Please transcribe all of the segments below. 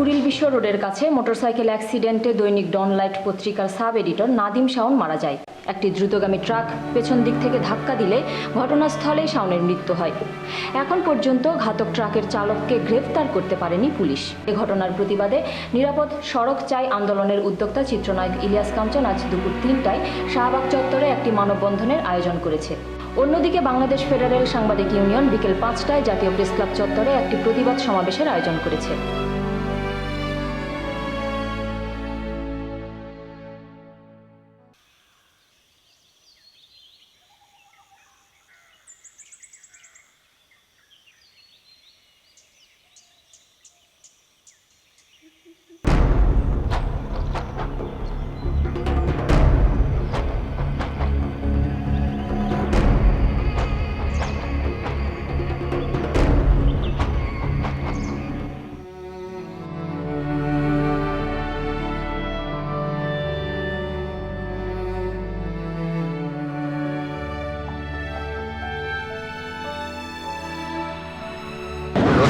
কুড়িল বিশ্ব রোডের কাছে মোটরসাইকেল অ্যাক্সিডেন্টে দৈনিক ডনলাইট পত্রিকার সাব এডিটর নাদিম শাওন মারা যায়। একটি দ্রুতগামী ট্রাক পেছন দিক থেকে ধাক্কা দিলে ঘটনাস্থলেই শাওনের মৃত্যু হয়। এখন পর্যন্ত ঘাতক ট্রাকের চালককে গ্রেফতার করতে পারেনি পুলিশ। এ ঘটনার প্রতিবাদে নিরাপদ সড়ক চাই আন্দোলনের উদ্যোক্তা চিত্রনায়ক ইলিয়াস কাঞ্চন আজ দুপুর 3টায় শাহবাগ চত্বরে একটি মানববন্ধনের আয়োজন করেছে। অন্যদিকে বাংলাদেশ ফেডারেল সাংবাদিক ইউনিয়ন বিকেল 5টায় জাতীয় প্রেসক্লাব চত্বরে একটি প্রতিবাদ সমাবেশের আয়োজন করেছে।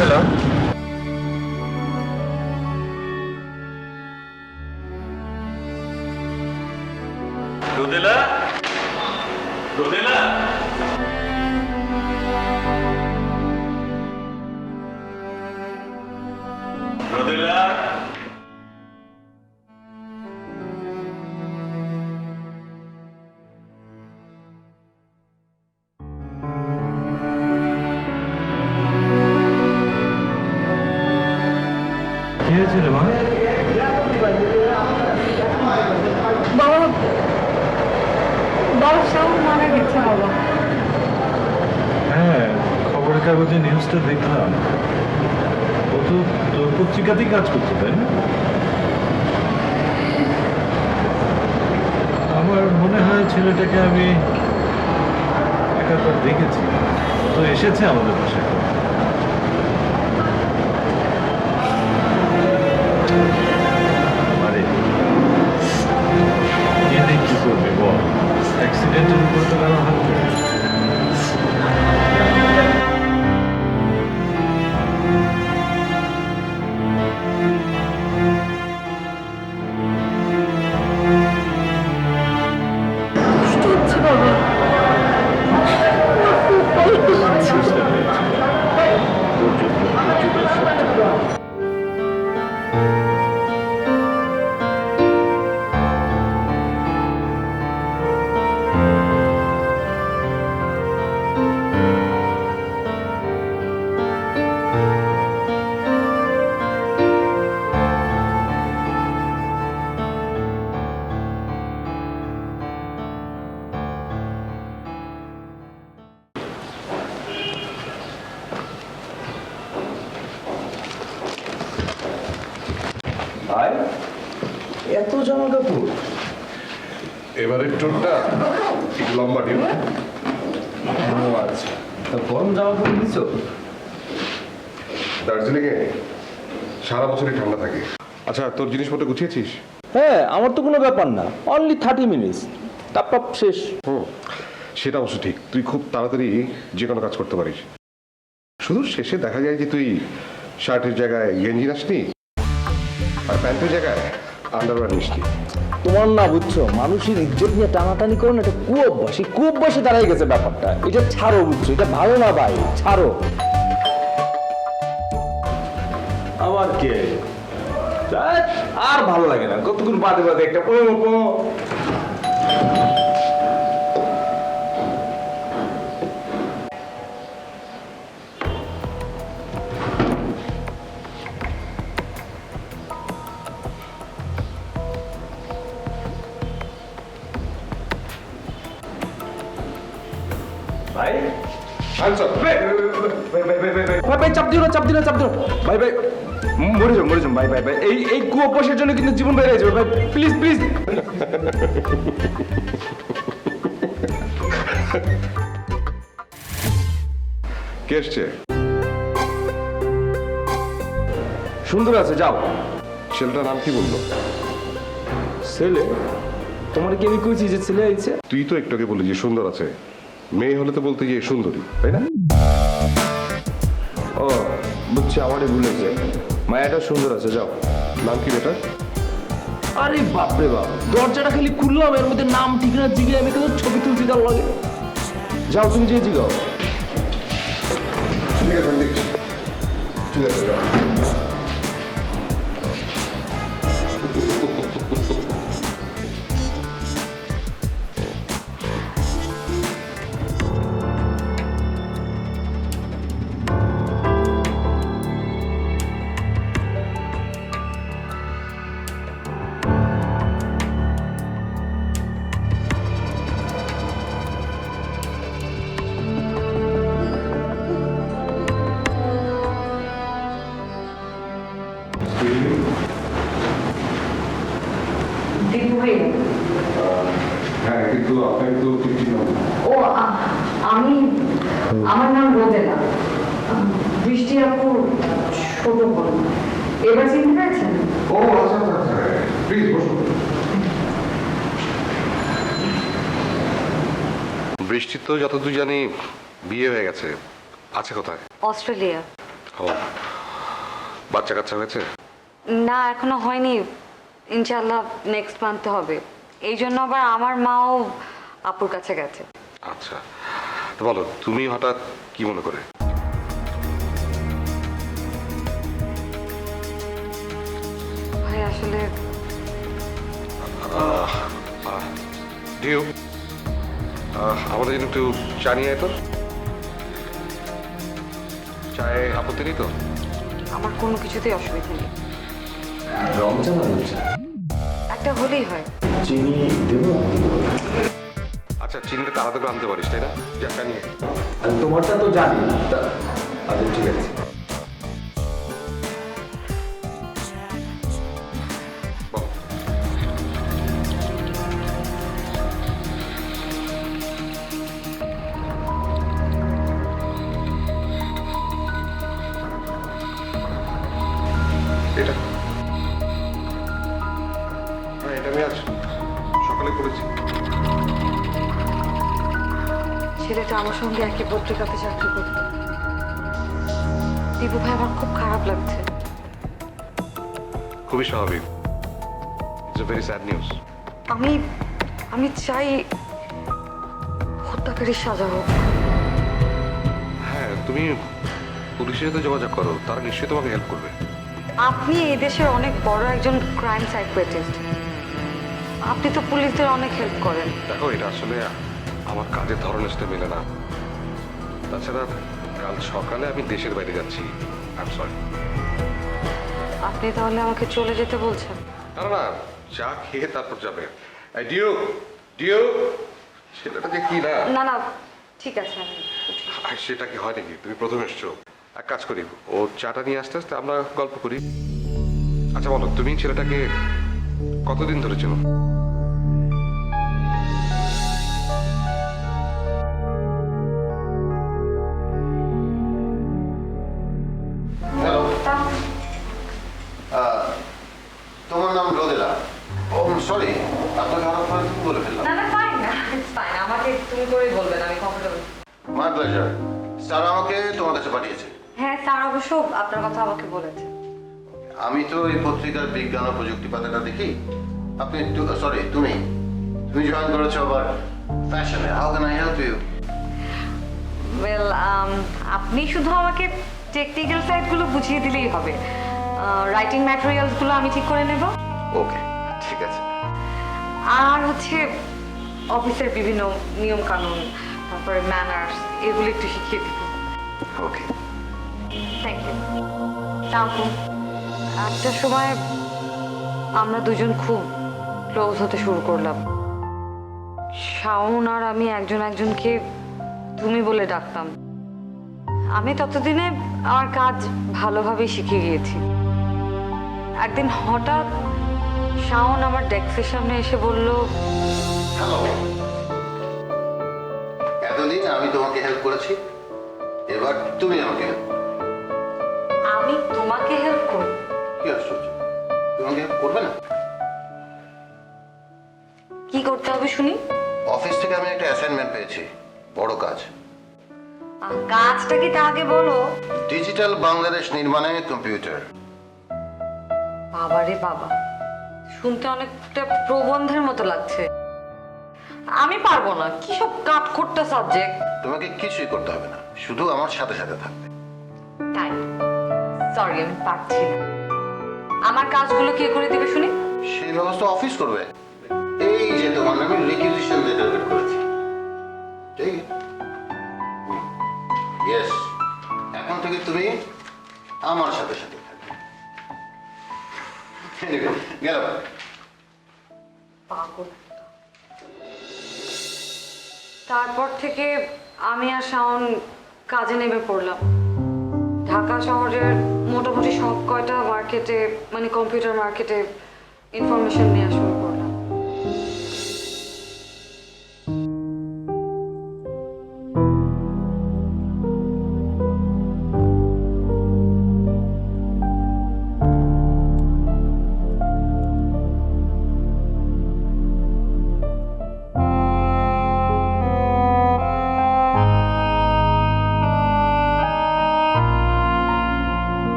Hello. Rodela? Rodela? Rodela? কি হয়েছিল মা? বাবা শাওন মারা গেছে বাবা। হ্যাঁ, খবরের কাগজে নিউজটা দেখলাম। ও তো তোর পত্রিকাতেই কাজ করছে, তাই না? আমার মনে হয় ছেলেটাকে আমি একবার দেখেছি। তো এসেছে আমাদের বাসায়। আরে কি করবে বল? অ্যাক্সিডেন্টের উপর তো কারো হাত নেই। এত জামা কাপড় এবারের ট্যুরটা একটু লম্বা ডিম। আচ্ছা, তা গরম জামা কাপড় দিছো? দার্জিলিংয়ে সারা বছরই ঠান্ডা থাকে। আচ্ছা, তোর জিনিসপত্র গুছিয়েছিস? হ্যাঁ, আমার তো কোনো ব্যাপার না, অনলি 30 মিনিটস, তাপ শেষ। সেটা অবশ্য ঠিক, তুই খুব তাড়াতাড়ি যে কোনো কাজ করতে পারিস। শুধু শেষে দেখা যায় যে তুই শার্টের জায়গায় গেঞ্জি নাসনি আর প্যান্টের জায়গায় আন্ডারওয়্যার নিসনি। তোমার না বুঝছো, মানুষের ইজ্জত নিয়ে টানাটানি করো না, এটা কুঅভ্যাস। এই কুঅভ্যাসে দাঁড়াই গেছে ব্যাপারটা। এটা ছাড়ো, বুঝছো? এটা ভালো না ভাই, ছাড়ো। আবার কে? আর ভালো লাগে না, কতক্ষণ বাদে বাদে একটা ভাই ভাই চাপ দিও না, চাপ দিও না, চাপ দিও না। ভাই ভাই মরে যাও, মরে যাও ভাই, ভাই ভাই এই কুঅভ্যাসের জন্য কিন্তু জীবন বেড়ে যাবে ভাই, প্লিজ প্লিজ। কে এসছে? সুন্দর আছে, যাও। ছেলেটার নাম কি বললো? ছেলে? তোমার কি আমি কইছি যে ছেলে আইছে? তুই তো একটু আগে বললি যে সুন্দর আছে। মেয়ে হলে তো বলতে যে সুন্দরী, তাই না? ও বুঝছি, আমারই ভুলেছে। মায়াটা সুন্দর আছে, যাও। নাম কি বেটা? আরে বাপরে বাপ, দরজাটা খালি খুললাম, এর মধ্যে নাম ঠিকানা জিগে আমি কিন্তু ছবি তুলতে দেওয়ার লাগে। যাও তুমি যে জিগাও। ঠিক আছে, আমি দেখছি। ঠিক আছে, যাও। দীপু ভাইয়া হ্যাঁ, কিন্তু আপনাকে তো ঠিক চিনলাম না। ও আমি আমার নাম রোদেলা, বৃষ্টি আপু ছোট বোন। এবার চিনতে পেরেছেন? ও আচ্ছা আচ্ছা আচ্ছা, প্লিজ বসুন। বৃষ্টির তো যতদূর জানি বিয়ে হয়ে গেছে, আছে কোথায়? অস্ট্রেলিয়া। ও, বাচ্চা কাচ্চা হয়েছে? না, এখনো হয়নি, ইনশাল্লাহ নেক্সট মান্থে হবে। এই জন্য আবার আমার মাও আপুর কাছে গেছে। আচ্ছা, তো বলো তুমি হঠাৎ কি মনে করে? ভাই আসলে ডিউ, আমাদের জন্য একটু চা নিয়ে আয় তো। চায়ে আপত্তি নেই তো? আমার কোনো কিছুতেই অসুবিধা নেই, রমজান আলুচা একটা হলেই হয়। চিনি দেবো? আচ্ছা, চিনিটা তো আলাদা করে আনতে পারিস, তাই না? যা চা নিয়ে। আমি তোমারটা তো জানি। আচ্ছা ঠিক আছে। বল। এটা হ্যাঁ, এটা আমি আজ সকালে করেছি। ছেলেটা আমার সঙ্গে একই পত্রিকাতে চাকরি করত। দীপু ভাই, আমার খুব খারাপ লাগছে। খুবই স্বাভাবিক। It's a very sad news. আমি আমি চাই হত্যাকারীর সাজা হোক। হ্যাঁ, তুমি পুলিশের সাথে যোগাযোগ করো, তারা নিশ্চয়ই তোমাকে হেল্প করবে। আপনি এই দেশের অনেক বড় একজন ক্রাইম সাইকোয়েটিস্ট, আপনি তো পুলিশদের অনেক হেল্প করেন। দেখো, এটা আসলে আমার কাজের ধরনের সাথে মেলে না। তাছাড়া কাল সকালে আমি দেশের বাইরে যাচ্ছি। I am sorry. আপনি তাহলে আমাকে চলে যেতে বলছেন? না না, চা খেয়ে তারপর যাবে। এই ডিও, ডিও, ছেলেটা যে কি না। না না, ঠিক আছে, আমি উঠি। আর সেটা কি হয় নাকি? তুমি প্রথম এসছো। এক কাজ করি, ও চাটা নিয়ে আসতে আসতে আমরা গল্প করি। আচ্ছা বলো, তুমি ছেলেটাকে কতদিন ধরে চেনো? হ্যালো, তোমার নাম রোদেলা? ও সরি, আপনাকে হঠাৎ করে তুমি বলে ফেললাম। না না, ফাইন, ইটস ফাইন, আমাকে তুমি করেই বলবেন, আমি কমফোর্টেবল। My pleasure. স্যার আমাকে তোমার কাছে পাঠিয়েছে। হ্যাঁ স্যার, অবশ্য আপনার কথা আমাকে বলেছে। আমি তো এই পত্রিকার বিজ্ঞান ও প্রযুক্তি পাতাটা দেখি। আপনি সরি, তুমি জয়েন করেছো আবার ফ্যাশনে। How can I help you? Well, আপনি শুধু আমাকে টেকনিক্যাল সাইডগুলো বুঝিয়ে দিলেই হবে। রাইটিং ম্যাটেরিয়ালসগুলো আমি ঠিক করে নেব। ওকে, ঠিক আছে। আর হচ্ছে অফিসের বিভিন্ন নিয়ম কানুন, তারপরে ম্যানার্স, এগুলো একটু শিখিয়ে দিব। ওকে। Thank you. তারপর একটা সময় আমরা দুজন খুব ক্লোজ হতে শুরু করলাম। শাওন আর আমি একজন একজনকে তুমি বলে ডাকতাম। আমি ততদিনে আমার কাজ ভালোভাবেই শিখে গিয়েছি। একদিন হঠাৎ শাওন আমার ডেস্কের সামনে এসে বলল, হ্যালো, এতদিন আমি তোমাকে হেল্প করেছি, এবার তুমি আমাকে হেল্প। আমি তোমাকে হেল্প করব? কি আশ্চর্য, তোমাকে হেল্প করবে না? কি করতে হবে শুনি? অফিস থেকে আমি একটা অ্যাসাইনমেন্ট পেয়েছি, বড় কাজ। কাজটা কি তা আগে বলো। ডিজিটাল বাংলাদেশ নির্মাণে কম্পিউটার। বাবারে বাবা, শুনতে অনেকটা প্রবন্ধের মতো লাগছে। আমি পারবো না, কি সব কাঠখোট্টা সাবজেক্ট। তোমাকে কিছুই করতে হবে না, শুধু আমার সাথে সাথে থাকবে। তাই সরি, আমি পারছি না। আমার কাজগুলো কে করে দিবে শুনি? সেই ব্যবস্থা অফিস করবে। এই যে তোমার নামে রিকুইজিশন লেটার বের করেছি, ঠিক? ইয়েস, এখন থেকে তুমি আমার সাথে সাথে থাকবে। গেল। পাগল। তারপর থেকে আমি আর শাওন কাজে নেমে পড়লাম। ঢাকা শহরের মোটামুটি সব কয়টা মার্কেটে, মানে কম্পিউটার মার্কেটে ইনফরমেশন নিয়ে শুরু করলাম।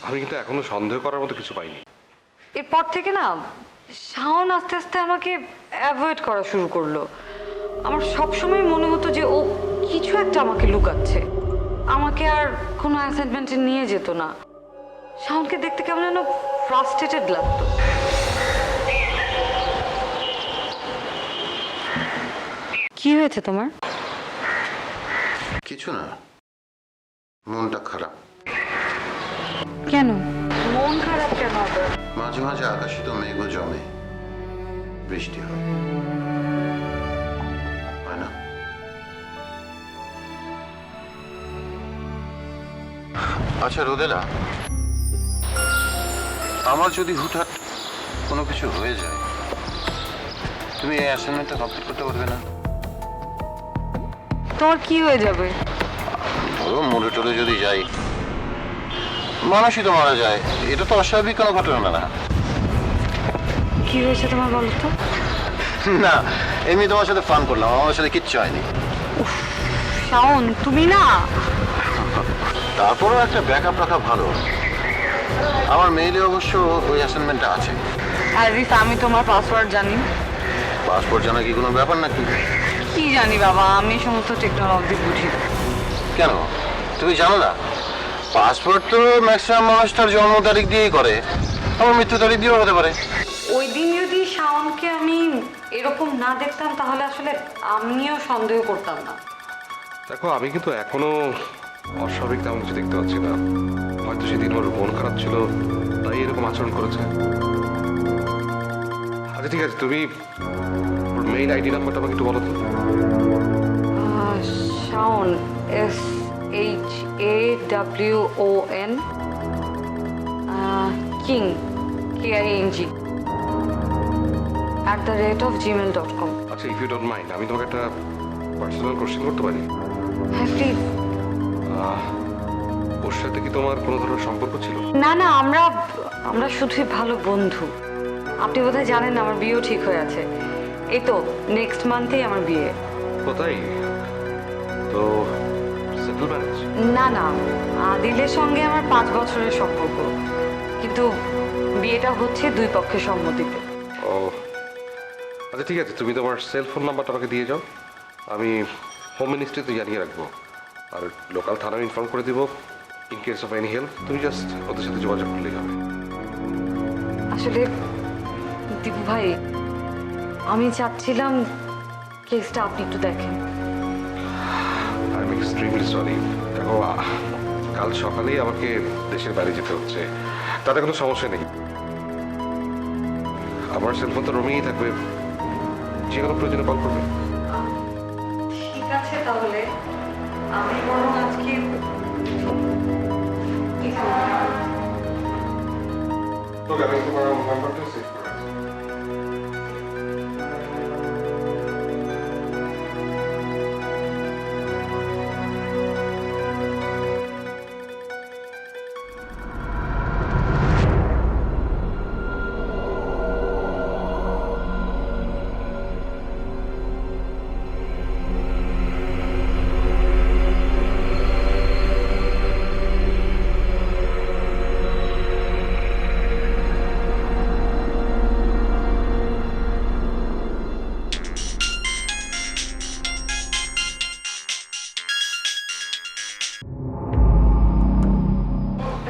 আমি কিন্তু এখনো সন্দেহ করার মতো কিছু পাইনি। এরপর থেকে না শাওন আস্তে আস্তে আমাকে অ্যাভয়েড করা শুরু করলো। আমার সবসময় মনে হতো যে ও কিছু একটা আমাকে লুকাচ্ছে, আমাকে আর কোনো অ্যাসাইনমেন্টে নিয়ে যেত না। শাওনকে দেখতে কেমন যেন ফ্রাস্ট্রেটেড লাগতো। কি হয়েছে তোমার? কিছু না, মনটা খারাপ। কেন মন খারাপ কেন হবে? মাঝে মাঝে আকাশে তো মেঘও জমে, বৃষ্টি হয়, হয় না? আচ্ছা রোদেলা, আমার যদি হুটহাট কোনো কিছু হয়ে যায়, তুমি এই অ্যাসাইনমেন্টটা কমপ্লিট করতে পারবে না? তোমার কি হয়ে যাবে? ধরো মরে টরে যদি যাই, মানুষই তো মারা যায়, এটা তো অস্বাভাবিক কোনো ঘটনা না। কি হয়েছে তোমার বলো তো? না, এমনি তোমার সাথে ফান করলাম, আমার সাথে কিচ্ছু হয়নি। শাওন তুমি না। তারপরেও একটা ব্যাকআপ রাখা ভালো। আমার মেইলে অবশ্য ওই অ্যাসাইনমেন্টটা আছে। আর রিস, আমি তোমার পাসওয়ার্ড জানি। পাসপোর্ট জানা কি কোনো ব্যাপার নাকি? কি জানি বাবা, আমি সমস্ত টেকনোলজি বুঝি। কেন তুমি জানো না? পাসপোর্ট তো ম্যাক্সিমাম মানুষ তার জন্ম তারিখ দিয়েই করে, আমার মৃত্যু তারিখ দিয়েও হতে পারে। ওই দিন যদি শাওনকে আমি এরকম না দেখতাম তাহলে আসলে আমিও সন্দেহ করতাম না। দেখো, আমি কিন্তু এখনো অস্বাভাবিক তেমন কিছু দেখতে পাচ্ছি না। হয়তো সেদিন ওর মন খারাপ ছিল, তাই এরকম আচরণ করেছে। আচ্ছা ঠিক আছে, তুমি ওর মেইল আইডি নাম্বারটা আমাকে একটু বলো তো। Shaon SHAWON king KING @gmail.com। আচ্ছা, ইফ ইউ ডোন্ট মাইন্ড, আমি তোমাকে একটা পার্সোনাল কোশ্চেন করতে পারি? হ্যাঁ প্লিজ। ওর সাথে কি তোমার কোনো ধরনের সম্পর্ক ছিল? না না, আমরা আমরা শুধুই ভালো বন্ধু। আপনি বোধহয় জানেন না, আমার বিয়েও ঠিক হয়ে আছে। এই তো নেক্সট মান্থেই আমার বিয়ে। কোথায়? তো সেটেল ম্যারেজ? না না, আদিলের সঙ্গে আমার 5 বছরের সম্পর্ক, কিন্তু বিয়েটা হচ্ছে দুই পক্ষের সম্মতিতে। ও আচ্ছা, ঠিক আছে, তুমি তোমার সেল ফোন নাম্বারটা আমাকে দিয়ে যাও। আমি হোম মিনিস্ট্রিতে জানিয়ে রাখবো, আর লোকাল থানায় ইনফর্ম করে দিব। In case of any help তুমি জাস্ট ওদের সাথে যোগাযোগ করলেই হবে। আসলে দীপু ভাই, আমি চাচ্ছিলাম কেসটা আপনি একটু দেখেন। I am extremely sorry. দেখো, কাল সকালেই আমাকে দেশের বাইরে যেতে হচ্ছে, তাতে কোনো সমস্যা নেই। আমার সেলফোন তো রুমেই থাকবে, যে কোনো প্রয়োজনে কল করবে। ঠিক আছে, তাহলে আমি বরং আজকে আমি তোমার নাম্বারটা সেভ করে রাখছি।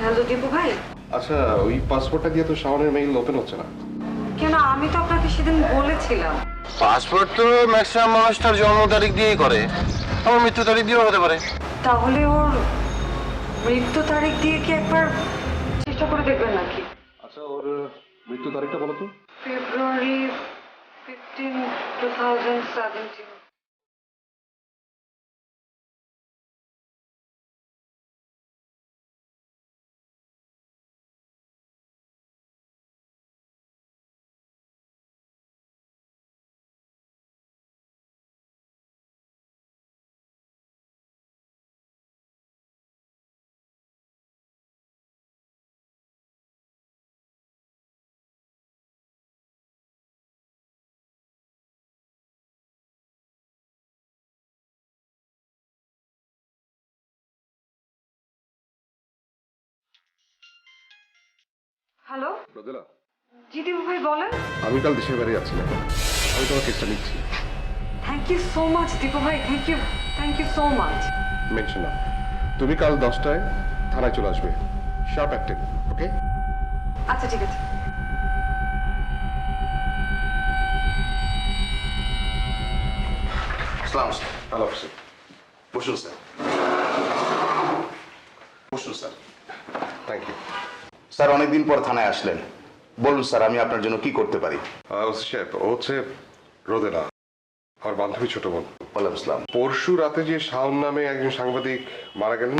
হ্যালো দীপু ভাই। আচ্ছা, ওই পাসপোর্টটা দিয়ে তো শাওনের মেইল ওপেন হচ্ছে না। কেন, আমি তো আপনাকে সেদিন বলেছিলাম। পাসপোর্ট তো ম্যাক্সিমাম মানুষ তার জন্ম তারিখ দিয়েই করে, আমার মৃত্যু তারিখ দিয়েও হতে পারে। তাহলে ওর মৃত্যু তারিখ দিয়ে কি একবার চেষ্টা করে দেখবেন নাকি? আচ্ছা, ওর মৃত্যু তারিখটা বলো তো। ফেব্রুয়ারি 15, 2017। হ্যালো, রোদেলা, জি দীপু ভাই বলেন। আমি কাল দেশের বাইরে যাচ্ছি না, আমি তোমার কেসটা নিচ্ছি। Thank you so much Dipu ভাই, thank you so much. Mention না, তুমি কাল 10টায় থানায় চলে আসবে, শার্প অ্যাক্টিভ, ওকে? আচ্ছা ঠিক আছে। আসসালাম স্যার। Hello officer. বসুন স্যার, বসুন স্যার। Thank you. স্যার অনেকদিন পর থানায় আসলেন, বলুন স্যার আমি আপনার জন্য কি করতে পারি? ওসি সাহেব, ও হচ্ছে রোদেলা, আমার বান্ধবী ছোট বোন। ওয়ালাইকুম আসসালাম। পরশু রাতে যে শাওন নামে একজন সাংবাদিক মারা গেলেন,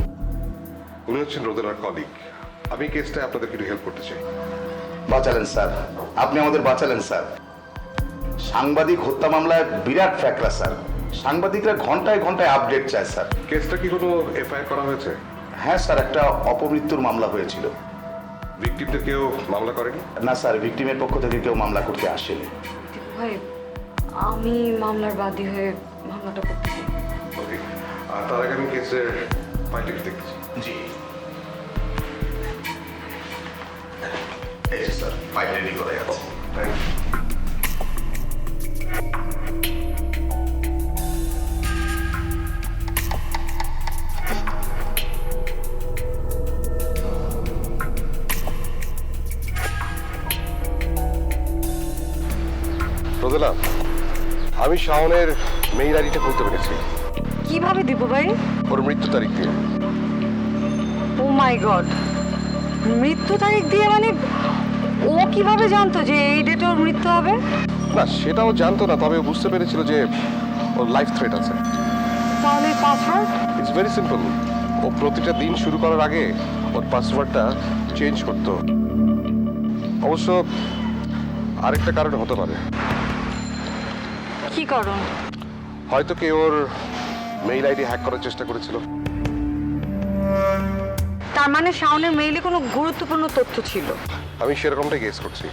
উনি হচ্ছেন রোদেলার কলিগ। আমি কেসটায় আপনাদেরকে একটু হেল্প করতে চাই। বাঁচালেন স্যার, আপনি আমাদের বাঁচালেন স্যার। সাংবাদিক হত্যা মামলায় বিরাট ফ্যাকরা স্যার, সাংবাদিকরা ঘন্টায় ঘন্টায় আপডেট চায় স্যার। কেসটা কি কোনো এফআইআর করা হয়েছে? হ্যাঁ স্যার, একটা অপমৃত্যুর মামলা হয়েছিল। ভিকটিমদের কেউ মামলা করেনি? না স্যার, ভিকটিমের পক্ষ থেকে কেউ মামলা করতে আসেনি। দীপু ভাই, আমি মামলার বাদী হয়ে মামলাটা করতে চাই। ওকে, আর তার আগে আমি কেসের ফাইলটা দেখতেছি। জি, এই যে স্যার ফাইল রেডি করা আছে। Thank you. রোদেলা, আমি শাওনের মেইল আইডিটা খুলতে পেরেছি। কিভাবে দীপু ভাই? ওর মৃত্যু তারিখ দিয়ে। ও মাই গড, মৃত্যু তারিখ দিয়ে মানে ও কিভাবে জানতো যে এই ডেটে ওর মৃত্যু হবে? না, সেটাও জানতো না, তবে ও বুঝতে পেরেছিল যে ওর লাইফ থ্রেট আছে। তাহলে পাসওয়ার্ড? It's very simple. ও প্রতিটা দিন শুরু করার আগে ওর পাসওয়ার্ডটা চেঞ্জ করতো। অবশ্য আরেকটা কারণ হতে পারে, কি কারণ? হয়তো কেউ ওর মেইল আইডি হ্যাক করার চেষ্টা করেছিল। তার মানে শাওনের মেইলে কোনো গুরুত্বপূর্ণ তথ্য ছিল। আমি সেরকমটাই গেস করছি।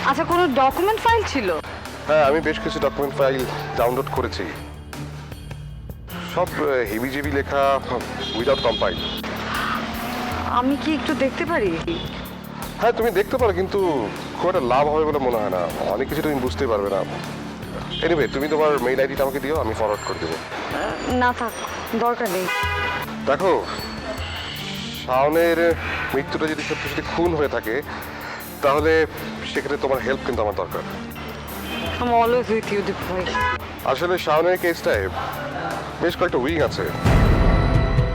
আচ্ছা, কোনো ডকুমেন্ট ফাইল ছিল? হ্যাঁ, আমি বেশ কিছু ডকুমেন্ট ফাইল ডাউনলোড করেছি, সব হেভিজেবি লেখা, উইদাউট কম্পাইল। আমি কি একটু দেখতে পারি? হ্যাঁ, তুমি দেখতে পারো, কিন্তু খুব একটা লাভ হবে বলে মনে হয় না। অনেক কিছু তুমি বুঝতেই পারবে না। এনিওয়ে, তুমি তোমার মেইল আইডিটা আমাকে দিও, আমি ফরওয়ার্ড করে দেবো। না থাক, দরকার নেই। দেখো, শাওনের মৃত্যুটা যদি সত্যি সত্যি খুন হয়ে থাকে, তাহলে সেক্ষেত্রে তোমার হেল্প কিন্তু আমার দরকার। I'm always with you, দীপ ভাই। আসলে শাওনের কেসটায় বেশ কয়েকটা উইং আছে।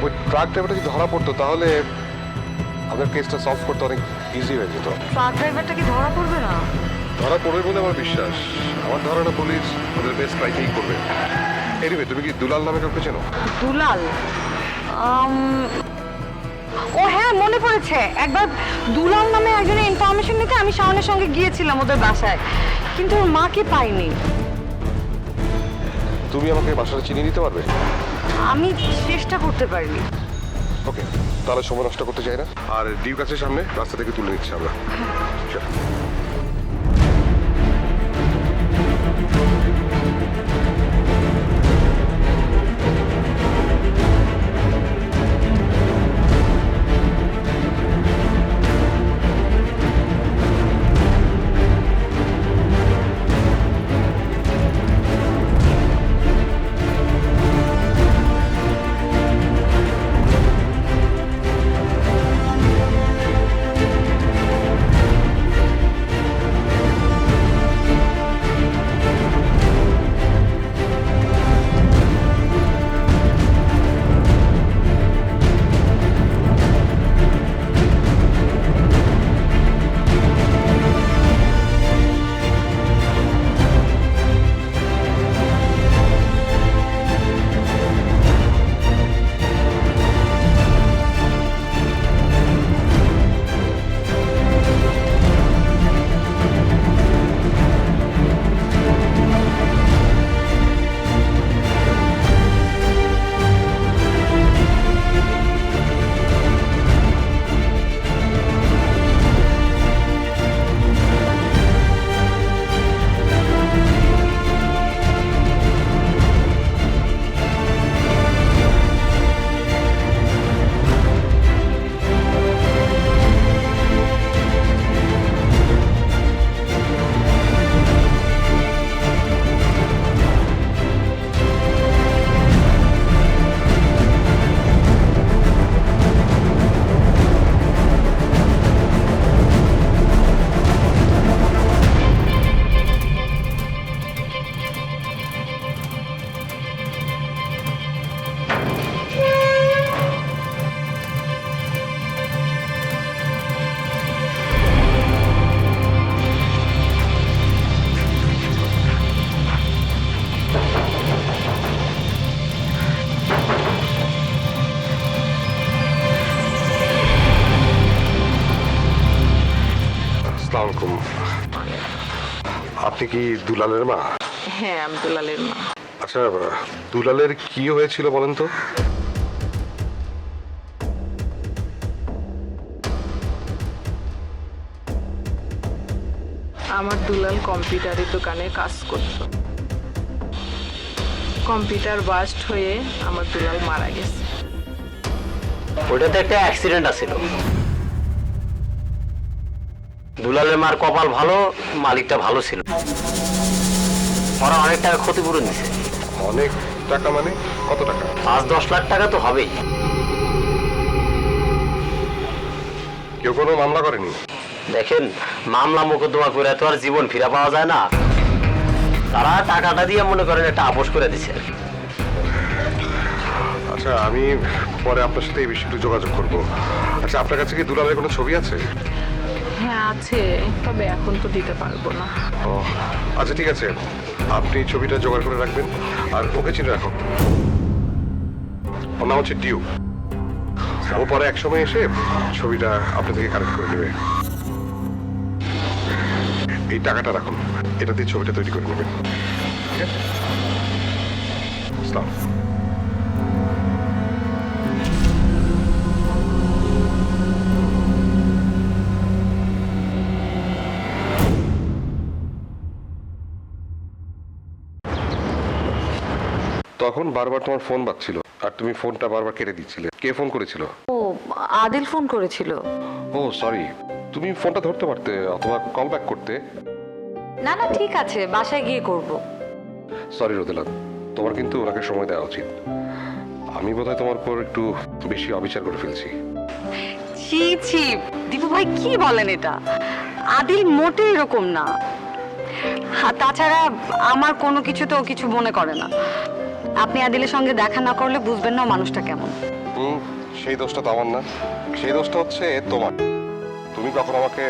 ওই ট্রাক ড্রাইভারটা যদি ধরা পড়তো, তাহলে আমাদের কেসটা সলভ করতে অনেক ইজি হয়ে যেত। ট্রাক ড্রাইভারটা কি ধরা পড়বে না? ধরা পড়বে বলে আমার বিশ্বাস। আমার ধারণা পুলিশ ওদের বেস্ট ট্রাইকেই করবে। এনিওয়ে, তুমি কি দুলাল নামে কাউকে চেনো? দুলাল? ও হ্যাঁ, মনে পড়েছে। একবার দুলাল নামে একজনের ইনফরমেশন নিতে আমি শাওনের সঙ্গে গিয়েছিলাম ওদের বাসায়, কিন্তু ওর মাকে পাইনি। তুমি আমাকে বাসাটা চিনিয়ে দিতে পারবে? আমি চেষ্টা করতে পারিনি। ওকে, তাহলে সময় নষ্ট করতে চাই না। আর ডিউ কাছের সামনে রাস্তা থেকে তুলে নিচ্ছি আমরা। চলো। আপনি কি দুলালের মা? হ্যাঁ, আমি দুলালের মা। আচ্ছা, দুলালের কি হয়েছিল বলেন তো? আমার দুলাল কম্পিউটারের দোকানে কাজ করত। কম্পিউটার বাস্ট হয়ে আমার দুলাল মারা গেছে। ওইটাতে একটা অ্যাক্সিডেন্ট আছিল। দুলালের মার কপাল ভালো, মালিকটা ভালো ছিল। ওরা অনেক টাকা ক্ষতিপূরণ দিছে। অনেক টাকা মানে কত টাকা? 5-10 লাখ টাকা তো হবেই। কেউ কোনো মামলা করেনি? দেখেন, মামলা মোকদ্দমা করে তো আর জীবন ফিরে পাওয়া যায় না। তারা টাকাটা দিয়ে মনে করেন একটা আপোষ করে দিছে। আচ্ছা, আমি পরে আপনার সাথে এই বিষয়ে একটু যোগাযোগ করবো। আচ্ছা, আপনার কাছে কি দুলালের কোনো ছবি আছে? হ্যাঁ আছে, তবে এখন তো দিতে পারবো না। ও আচ্ছা, ঠিক আছে, আপনি ছবিটা জোগাড় করে রাখবেন আর ওকে চিনে রাখুন। ওর নাম হচ্ছে ডিউ। ও পরে এক সময় এসে ছবিটা আপনি থেকে কালেক্ট করে নেবে। এই টাকাটা রাখুন, এটা দিয়ে ছবিটা তৈরি করে নেবেন। ঠিক আছে? আসসালাম। তখন বারবার তোমার ফোন বাজছিল আর তুমি ফোনটা বারবার কেটে দিচ্ছিলে। কে ফোন করেছিল? ও আদিল ফোন করেছিল। ও সরি, তুমি ফোনটা ধরতে পারতে অথবা কল ব্যাক করতে। না না ঠিক আছে, বাসায় গিয়ে করব। সরি রোদেলা, তোমার কিন্তু ওনাকে সময় দেওয়া উচিত। আমি বোধহয় তোমার উপর একটু বেশি অবিচার করে ফেলছি। ছি ছি দীপু ভাই, কি বলেন এটা? আদিল মোটেই এরকম না। আর তাছাড়া আমার কোনো কিছুতেও কিছু মনে করে না। আপনি আদিলের সঙ্গে দেখা না করলে বুঝবেন না ও মানুষটা কেমন। সেই দোষটা তো আমার না, সেই দোষটা হচ্ছে তোমার। তুমি কখন আমাকে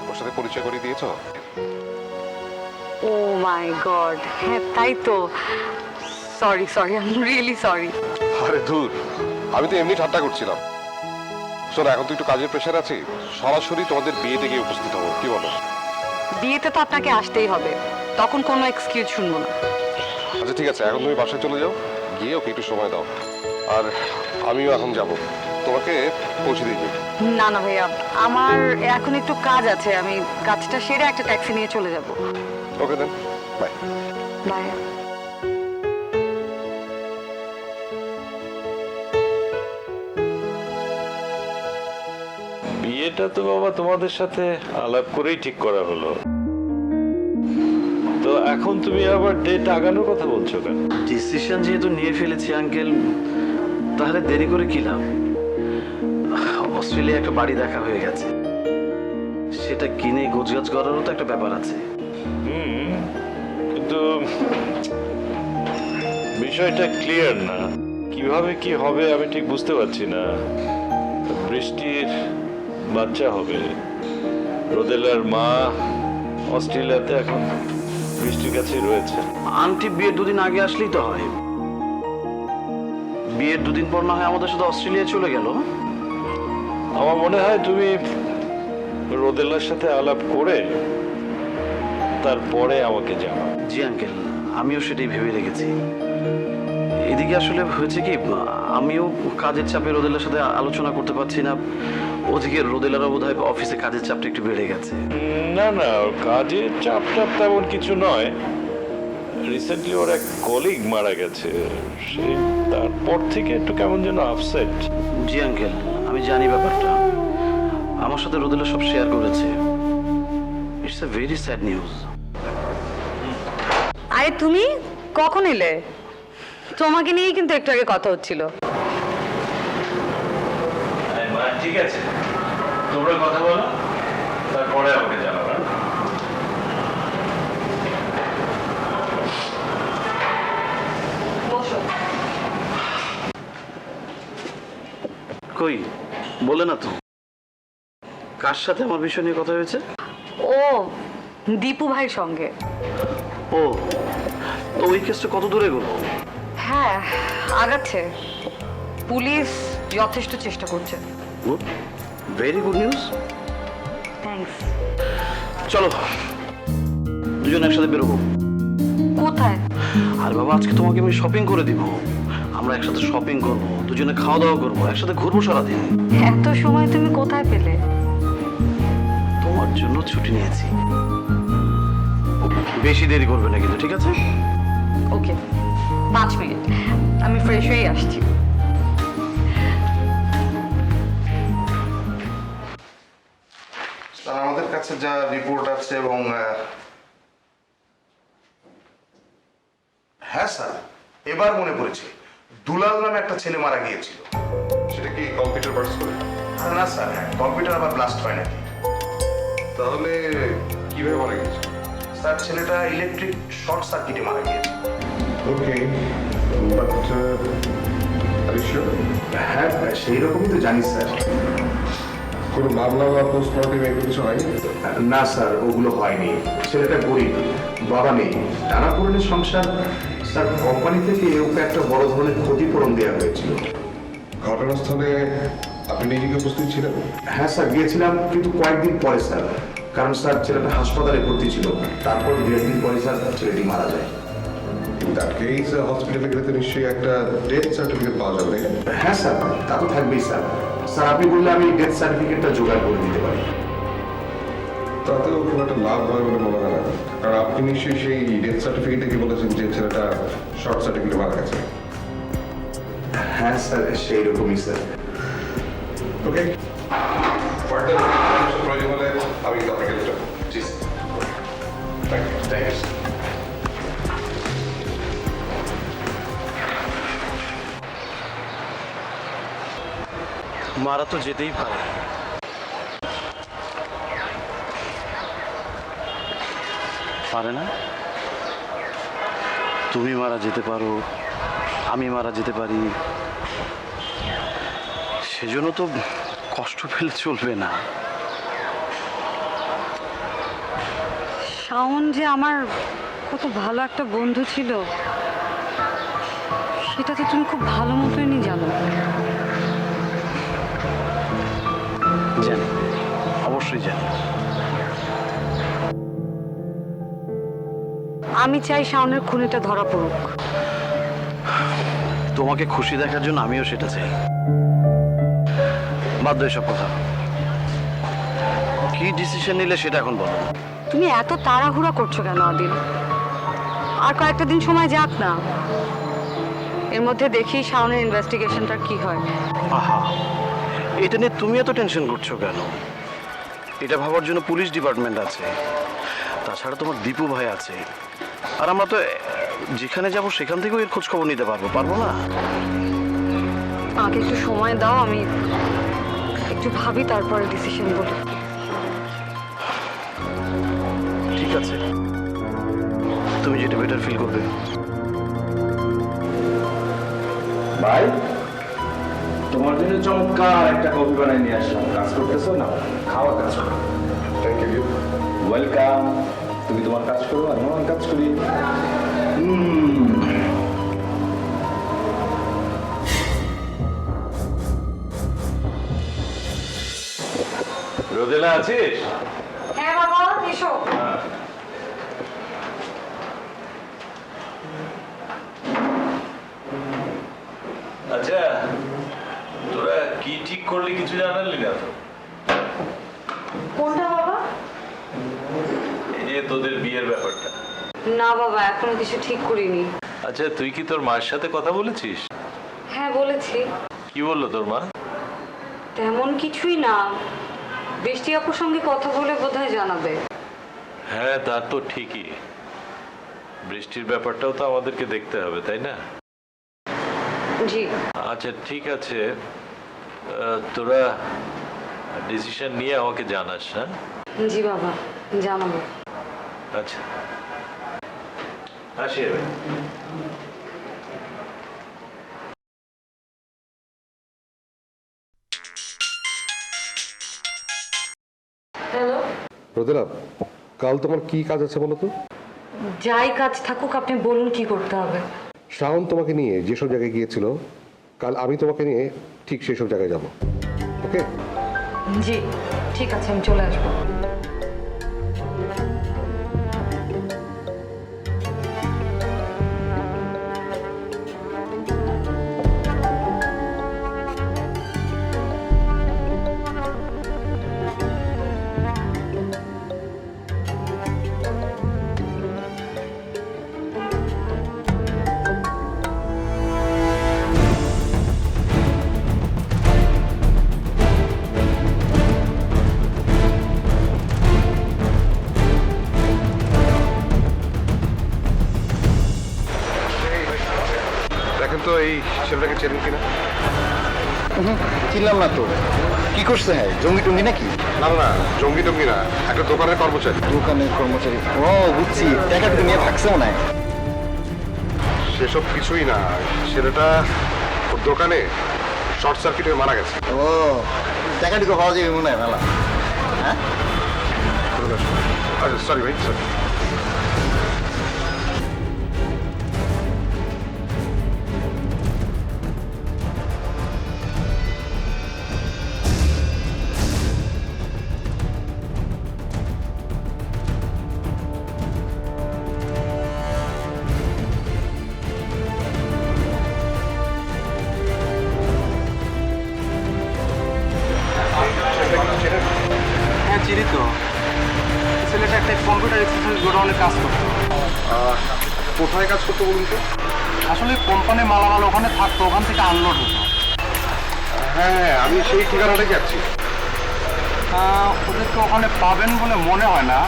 ওর সাথে পরিচয় করিয়ে দিয়েছো? ও মাই গড, হ্যাঁ তাই তো। Sorry sorry, I am really sorry. আরে ধুর, আমি তো এমনি ঠাট্টা করছিলাম। শোনো, এখন তো একটু কাজের প্রেশার আছে, সরাসরি তোমাদের বিয়েতে গিয়ে উপস্থিত হবো, কি বলো? বিয়েতে তো আপনাকে আসতেই হবে, তখন কোনো এক্সকিউজ শুনবো না। আচ্ছা ঠিক আছে, এখন তুমি বাসায় চলে যাও, গিয়ে ওকে একটু সময় দাও। আর আমিও এখন যাব, তোমাকে পৌঁছে দিয়ে যাই। না না ভাইয়া, আমার এখন একটু কাজ আছে, আমি কাজটা সেরে একটা ট্যাক্সি নিয়ে চলে যাব। ওকে দেন, বাই। বাই। বিয়েটা তো বাবা তোমাদের সাথে আলাপ করেই ঠিক করা হলো, তো এখন তুমি আবার ডেট আগানোর কথা বলছো কেন? ডিসিশন যেহেতু নিয়ে ফেলেছি আঙ্কেল, তাহলে দেরি করে কি লাভ? অস্ট্রেলিয়া একটা বাড়ি দেখা হয়ে গেছে, সেটা কিনে গোছগাছ করারও তো একটা ব্যাপার আছে। কিন্তু বিষয়টা ক্লিয়ার না, কিভাবে কি হবে আমি ঠিক বুঝতে পারছি না। বৃষ্টির বাচ্চা হবে, রোদেলার মা অস্ট্রেলিয়াতে এখন বৃষ্টির কাছেই রয়েছে। আন্টি বিয়ের দুদিন আগে আসলেই তো হয়। বিয়ের দুদিন পর না হয় আমাদের সাথে অস্ট্রেলিয়া চলে গেল। আমার মনে হয় তুমি রোদেলার সাথে আলাপ করে তারপরে আমাকে জানাও। জি আঙ্কেল, আমিও সেটাই ভেবে রেখেছি। এদিকে আসলে হয়েছে কি, আমিও কাজের চাপে রোদেলার সাথে আলোচনা করতে পারছি না। ওদিকে রোদেলারও বোধ হয় অফিসে কাজের চাপটা একটু বেড়ে গেছে। না না, কাজের চাপ টাপ তেমন কিছু নয়। রিসেন্টলি ওর এক কলিগ মারা গেছে, সেই তারপর থেকে একটু কেমন যেন আপসেট। জি আঙ্কেল, আমি জানি ব্যাপারটা। আমার সাথে রোদেলা সব শেয়ার করেছে। It's a very sad news. আরে তুমি কখন এলে? তোমাকে নিয়েই কিন্তু একটু আগে কথা হচ্ছিল। ঠিক আছে, তোমরা কথা বলো, তারপরে আমাকে জানাবে। কই বলে না তো, কার সাথে আমার বিষয় নিয়ে কথা হয়েছে? ও দীপু ভাইয়ের সঙ্গে। ও, তো ওই কেসটা কত দূরে গেল? হ্যাঁ আগাচ্ছে, পুলিশ যথেষ্ট চেষ্টা করছে। Good, very good news. Thanks. চলো দুজন একসাথে বেরোবো। কোথায়? আর বাবা, আজকে তোমাকে আমি শপিং করে দিব। আমরা একসাথে শপিং করবো, দুজনে খাওয়া দাওয়া করবো, একসাথে ঘুরবো সারাদিন। এত সময় তুমি কোথায় পেলে? তোমার জন্য ছুটি নিয়েছি। বেশি দেরি করবে না কিন্তু, ঠিক আছে? ওকে, 5 মিনিট, আমি ফ্রেশ হয়ে আসছি। স্যার, আমাদের কাছে যা রিপোর্ট আছে এবং হ্যাঁ স্যার, এবার মনে পড়েছে, দুলাল নামে একটা ছেলে মারা গিয়েছিল। সেটা কি কম্পিউটার বার্স করে? আরে না স্যার, কম্পিউটার আবার ব্লাস্ট হয় নাকি? তাহলে কিভাবে মারা গেছে? স্যার, ছেলেটা ইলেকট্রিক শর্ট সার্কিটে মারা গিয়েছে। ওকে, বাট আর ইউ শিওর? হ্যাঁ, সেই রকমই তো জানি স্যার। কোনো মামলা বা পোস্টমর্টম এগুলো কিছু হয়নি? না স্যার, ওগুলো হয়নি। ছেলেটা গরিব, বাবা নেই, টানাপোড়েনের সংসার। স্যার, কোম্পানি থেকে ওকে একটা বড় ধরনের ক্ষতিপূরণ দেওয়া হয়েছিল। ঘটনাস্থলে আপনি নিজেকে উপস্থিত ছিলেন? হ্যাঁ স্যার, গিয়েছিলাম, কিন্তু কয়েকদিন পরে স্যার। কারণ স্যার, ছেলেটা হাসপাতালে ভর্তি ছিল, তারপর 2 দিন পরে স্যার ছেলেটি মারা যায়। এই হসপিটালে গেলে তো নিশ্চয়ই একটা ডেথ সার্টিফিকেট পাওয়া যাবে। হ্যাঁ স্যার, তা তো থাকবেই স্যার। স্যার, আপনি বললে আমি ডেথ সার্টিফিকেটটা জোগাড় করে দিতে পারি। তাতেও খুব একটা লাভ হয় বলে মনে হয় না, কারণ আপনি নিশ্চয়ই সেই ডেথ সার্টিফিকেটে কি বলেছেন যে ছেলেটা শর্ট সার্কিটে মারা গেছে। হ্যাঁ স্যার সেই রকমই স্যার। ওকে, ফার্দার প্রয়োজন হলে আমি আপনাকে জানাবো। জি sir, thank you. Thank you sir. মারা তো যেতেই পারে, পারে না? তুমি মারা যেতে পারো, আমি মারা যেতে পারি, সেজন্য তো কষ্ট পেলে চলবে না। শাওন যে আমার কত ভালো একটা বন্ধু ছিল সেটা তো তুমি খুব ভালো মতনই জানো। জানি, অবশ্যই জানি। আমি চাই শাওনের খুনিটা ধরা পড়ুক। তোমাকে খুশি দেখার জন্য আমিও সেটা চাই। বাদ দাও এসব কথা। কি ডিসিশন নিলে সেটা এখন বলো। তুমি এত তাড়াহুড়া করছো কেন আদিল? আর কয়েকটা দিন সময় যাক না, এর মধ্যে দেখি শাওনের ইনভেস্টিগেশনটা কি হয়। আহা, এটা নিয়ে তুমি এত টেনশন করছো কেন? এটা ভাবার জন্য পুলিশ ডিপার্টমেন্ট আছে, তাছাড়া তোমার দীপু ভাই আছে, আর আমরা তো যেখানে যাব সেখান থেকেও এর খোঁজ খবর নিতে পারবো, পারবো না? আমাকে একটু সময় দাও, আমি একটু ভাবি তারপরে ডিসিশন বলি। ঠিক আছে, তুমি যেটা বেটার ফিল করবে। ভাই, তোমার জন্য চমৎকার একটা কফি বানাই নিয়ে আসলাম। কাজ করতেছো না? খাওয়া কাজ করো। Thank you. ওয়েলকাম। তুমি তোমার কাজ করো, আমি আমার কাজ করি। রোদেলা আছিস? হ্যাঁ বাবা, এসো। আচ্ছা, তোরা কি ঠিক করলি কিছু জানালি না তো? কোনটা বাবা? এই যে তোদের বিয়ের ব্যাপারটা। না বাবা, এখনো কিছু ঠিক করিনি। আচ্ছা, তুই কি তোর মার সাথে কথা বলেছিস? হ্যাঁ বলেছি। কি বললো তোর মা? তেমন কিছুই না, বৃষ্টি আপুর সঙ্গে কথা বলে বোধহয় জানাবে। হ্যাঁ, তা তো ঠিকই। বৃষ্টির ব্যাপারটাও তো আমাদেরকে দেখতে হবে, তাই না? জি। আচ্ছা ঠিক আছে, তোরা ডিসিশন নিয়ে আমাকে জানাস। হ্যাঁ জি বাবা, জানাবো। আচ্ছা, আসি এবার। হ্যালো। রোদেলা, কাল তোমার কি কাজ আছে বলো তো? যাই কাজ থাকুক, আপনি বলুন কি করতে হবে। শাওন তোমাকে নিয়ে যেসব জায়গায় গিয়েছিল, কাল আমি তোমাকে নিয়ে ঠিক সেই সব জায়গায় যাব। ওকে? জি ঠিক আছে, আমি চলে আসবো। দেখেন তো এই ছেলেটাকে চেনেন কিনা? চিনলাম না তো। কি করছে? হ্যাঁ, জঙ্গি টঙ্গি নাকি? না না, জঙ্গি টঙ্গি না, একটা দোকানের কর্মচারী। দোকানের কর্মচারী? ও বুঝছি, টাকা টুকু নিয়ে থাকছে মনে হয়। সেসব কিছুই না, ছেলেটা ওর দোকানে শর্ট সার্কিটে মারা গেছে। ও, টাকা টুকু পাওয়া যাবে মনে হয় মেলা। হ্যাঁ, আচ্ছা সরি ভাই, সরি। হ্যাঁ চিনি তো। ছেলেটা একটা কম্পিউটার এক্সেসরিজ গোডাউনে কাজ করতো। কোথায় কাজ করতে বলুন তো? আসলে কোম্পানি মালামাল ওখানে থাকতো, ওখান থেকে আনলোড হতো। হ্যাঁ, আমি সেই ঠিকানাটাই যাচ্ছি। ওদেরকে ওখানে পাবেন বলে মনে হয় না,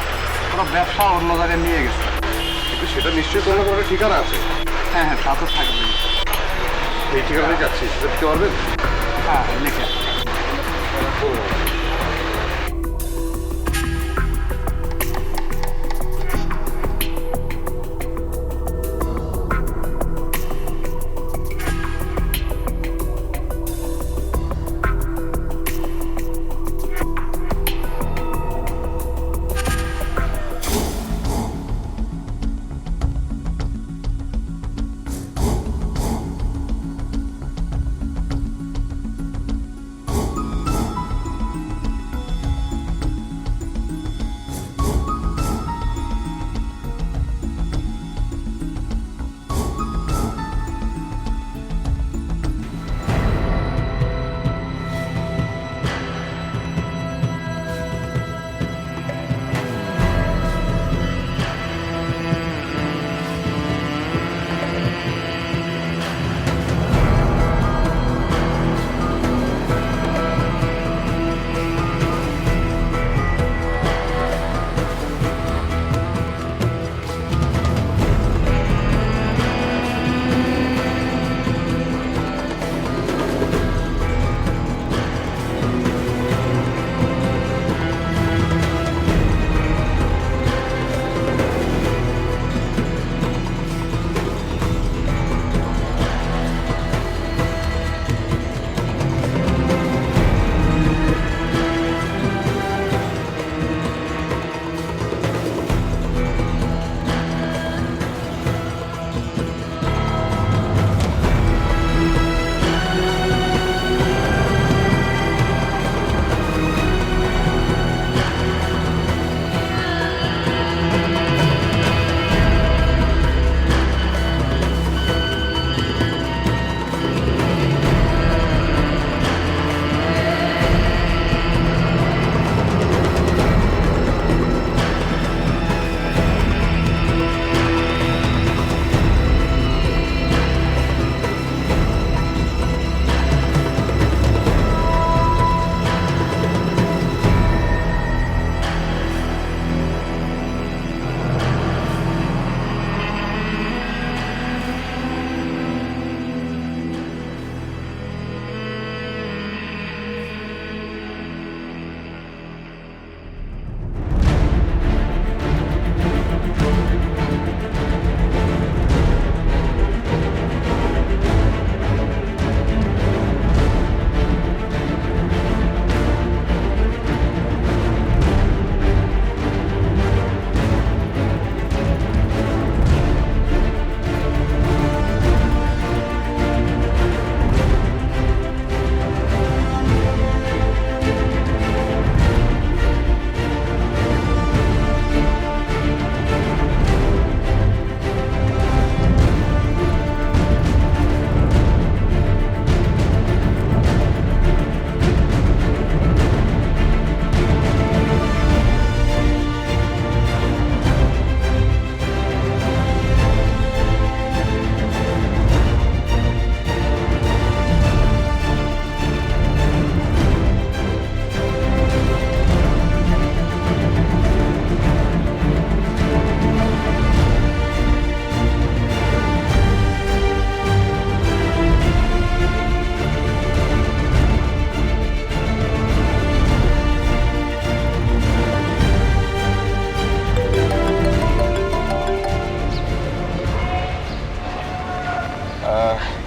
ওরা ব্যবসা অন্য জায়গায় নিয়ে গেছে। কিন্তু সেটা নিশ্চয়ই কোনো কোনো একটা ঠিকানা আছে। হ্যাঁ হ্যাঁ, তা তো থাকবেই। এই ঠিকানাটাই যাচ্ছি, সেটা দিতে পারবেন? হ্যাঁ, লিখে।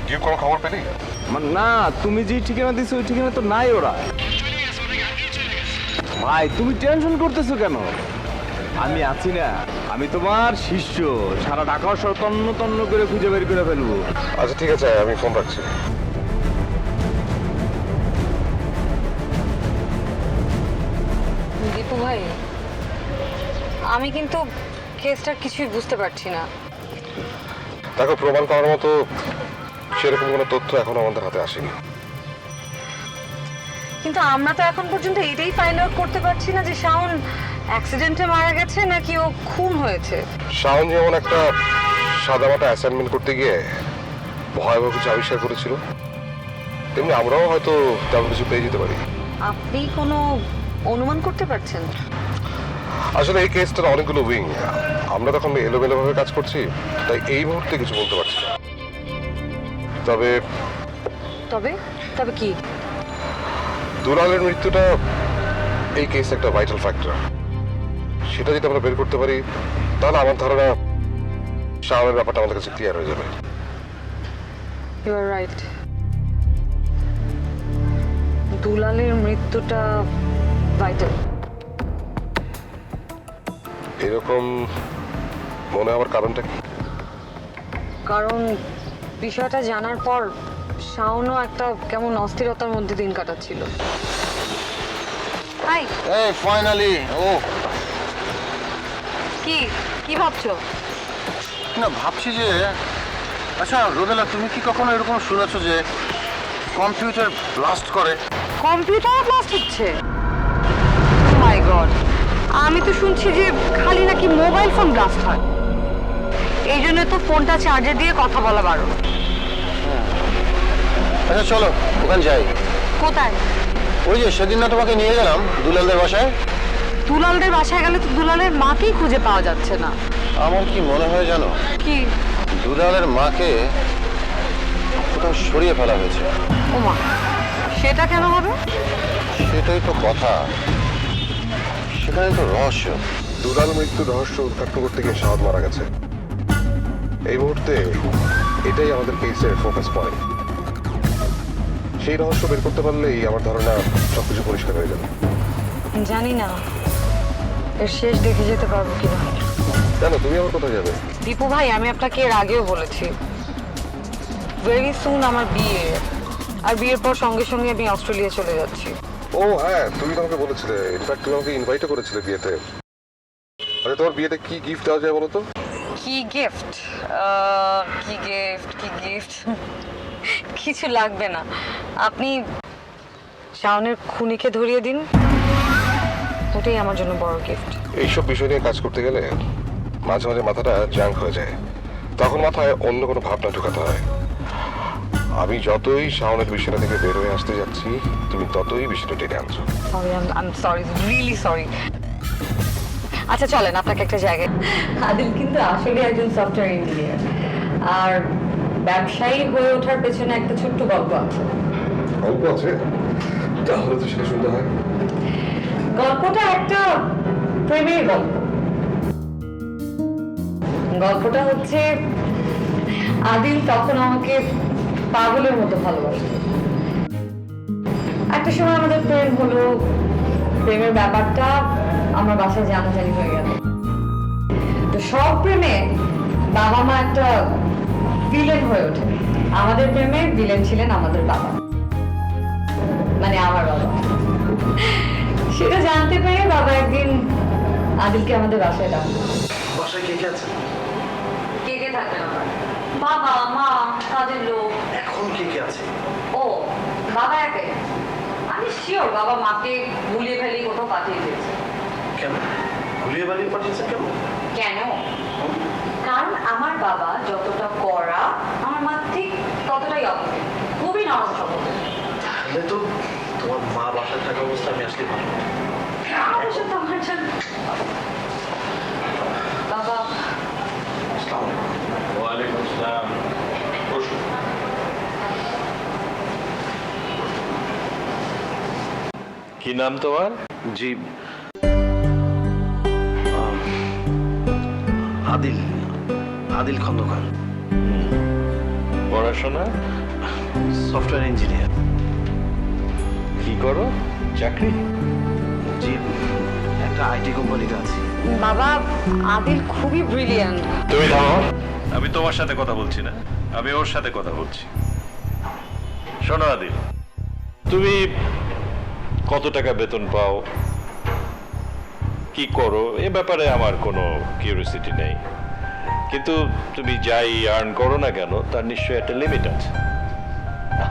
ডিউ কোনো খবর পেলি? না, তুমি যে ঠিকানা দিছো ওই ঠিকানা তো নাই ওরা। ভাই তুমি টেনশন করতেছো কেন? আমি আছি না, আমি তোমার শিষ্য, সারা ঢাকা শহর তন্ন তন্ন করে খুঁজে বের করে ফেলবো। আচ্ছা ঠিক আছে, আমি ফোন রাখছি। দীপু ভাই, আমি কিন্তু কেসটার কিছুই বুঝতে পারছি না। দেখো, প্রমাণ পাওয়ার মতো সেরকম কোনো তথ্য এখনো আমাদের হাতে আসেনি। কিন্তু আমরা তো এখন পর্যন্ত এটাই ফাইন্ড আউট করতে পারছি না যে শাওন অ্যাক্সিডেন্টে মারা গেছে নাকি ও খুন হয়েছে। শাওন যেমন একটা সাদামাটা অ্যাসাইনমেন্ট করতে গিয়ে ভয়াবহ কিছু আবিষ্কার করেছিল, তেমনি আমরাও হয়তো তেমন কিছু পেয়ে যেতে পারি। আপনি কোনো অনুমান করতে পারছেন? আসলে এই কেসটার অনেকগুলো উইং, আমরা তখন এলোমেলোভাবে কাজ করছি, তাই এই মুহূর্তে কিছু বলতে পারছি না। তবে তবে তবে কি? দুলালের মৃত্যুটা এই কেসে একটা ভাইটাল ফ্যাক্টর। সেটা যদি আমরা বের করতে পারি তাহলে আমার ধারণা শাওনের ব্যাপারটা আমাদের কাছে ক্লিয়ার হয়ে যাবে। You R right. দুলালের মৃত্যুটা ভাইটাল। এরকম মনে হওয়ার কারণটা কি? কারণ বিষয়টা জানার পর শাওনও একটা কেমন অস্থিরতার মধ্যে দিন কাটাচ্ছিল। হাই, এই ফাইনালি ও কি কি ভাবছো? না ভাবছি যে আচ্ছা রোদেলা, তুমি কি কখনো এরকম শুনেছো যে কম্পিউটার ব্লাস্ট করে? কম্পিউটার ব্লাস্ট হচ্ছে? মাই গড, আমি তো শুনছি যে খালি নাকি মোবাইল ফোন ব্লাস্ট হয়। এই জন্য তো ফোনটা চার্জে দিয়ে কথা বলা বারণ। আচ্ছা চলো ওখানে যাই। কোথায়? ওই যে সেদিন না তোমাকে নিয়ে গেলাম দুলালদের বাসায়। দুলালদের বাসায় গেলে তো দুলালের মাকেই খুঁজে পাওয়া যাচ্ছে না। আমার কি মনে হয় জানো, কি? দুলালের মাকে কোথাও সরিয়ে ফেলা হয়েছে। ওমা, সেটা কেন হবে? সেটাই তো কথা, সেখানে তো রহস্য। দুলাল মৃত্যুর রহস্য উদ্ঘাটন করতে গিয়ে শাওন মারা গেছে। এই মুহূর্তে এটাই আমাদের কেসের ফোকাস পয়েন্ট। সেই রহস্য বের করতে পারলেই আমার ধারণা সবকিছু পরিষ্কার হয়ে যাবে। জানি না এর শেষ দেখে যেতে পারবো কিনা। কেন, তুমি আমার কোথায় যাবে? দীপু ভাই, আমি আপনাকে এর আগেও বলেছি ভেরি সুন আমার বিয়ে, আর বিয়ের পর সঙ্গে সঙ্গে আমি অস্ট্রেলিয়া চলে যাচ্ছি। ও হ্যাঁ, তুমি তো আমাকে বলেছিলে, ইনফ্যাক্ট তুমি আমাকে ইনভাইটও করেছিলে বিয়েতে। আরে তোমার বিয়েতে কি গিফট দেওয়া যায় বলো তো? কি গিফট? কি গিফট কি গিফট কিছু লাগবে না। আপনি শাওনের খুনিকে ধরিয়ে দিন, ওটাই আমার জন্য বড় গিফট। এইসব বিষয় নিয়ে কাজ করতে গেলে মাঝে মাঝে মাথাটা জাঙ্ক হয়ে যায়, তখন মাথায় অন্য কোনো ভাবনা ঢুকাতে হয়। আমি যতই শাওনের বিষয়টা থেকে বের হয়ে আসতে যাচ্ছি, তুমি ততই বিষয়টা টেনে আনছো। Sorry, I am sorry, really sorry. আচ্ছা চলেন আপনাকে একটা জায়গায়। আদিল কিন্তু আসলে একজন সফটওয়্যার ইঞ্জিনিয়ার, আর ব্যবসায়ী হয়ে ওঠার পেছনে একটা ছোট্ট গল্প আছে। গল্প আছে? তাহলে তো সেটা শুনতে হয়। গল্পটা একটা প্রেমের গল্প। গল্পটা হচ্ছে আদিল তখন আমাকে পাগলের মতো ভালোবাসত। একটা সময় আমাদের প্রেম হলো, প্রেমের ব্যাপারটা আমার বাসায় জানাজানি হয়ে গেল। তো সব প্রেমে বাবা মা একটা ভিলেন হয়ে ওঠে। আমাদের প্রেমে ভিলেন ছিলেন আমাদের বাবা, মানে আমার বাবা। সেটা জানতে পেরে বাবা একদিন আদিলকে আমাদের বাসায় ডাকলো। বাসায় কে কে আছে? কে কে থাকবেন আমার? বাবা মা, কাজের লোক। এখন কে কে আছে? ও, বাবা একাই। আমি শিওর বাবা মাকে ভুলিয়ে ফেলে কোথাও পাঠিয়ে দিয়েছে। কেন ঘুরিয়ে বাড়িয়ে পাঠিয়েছেন কেন? কেন? কারণ আমার বাবা যতটা কড়া, আমার মা ঠিক ততটাই অপরাধী, খুবই নরম স্বভাব। তাহলে তো তোমার মা বাসায় থাকা অবস্থা আমি আসলে ভালো। আমার সাথে আমার জন্য বাবা। ওয়ালাইকুম আসসালাম। বসুন। কি নাম তোমার? জি, আদিল, আদিল খন্দকার। পড়াশোনা? Software engineer. কি করো? চাকরি? জি, একটা আইটি কোম্পানিতে আছি। বাবা, আদিল খুবই ব্রিলিয়ান্ট। তুমি থামো। আমি তোমার সাথে কথা বলছি না, আমি ওর সাথে কথা বলছি। শোনো আদিল, তুমি কত টাকা বেতন পাও, কি করো, এ ব্যাপারে আমার কোনো কিউরিওসিটি নেই। কিন্তু তুমি যাই আর্ন করো না কেন, তার নিশ্চয়ই একটা লিমিট আছে।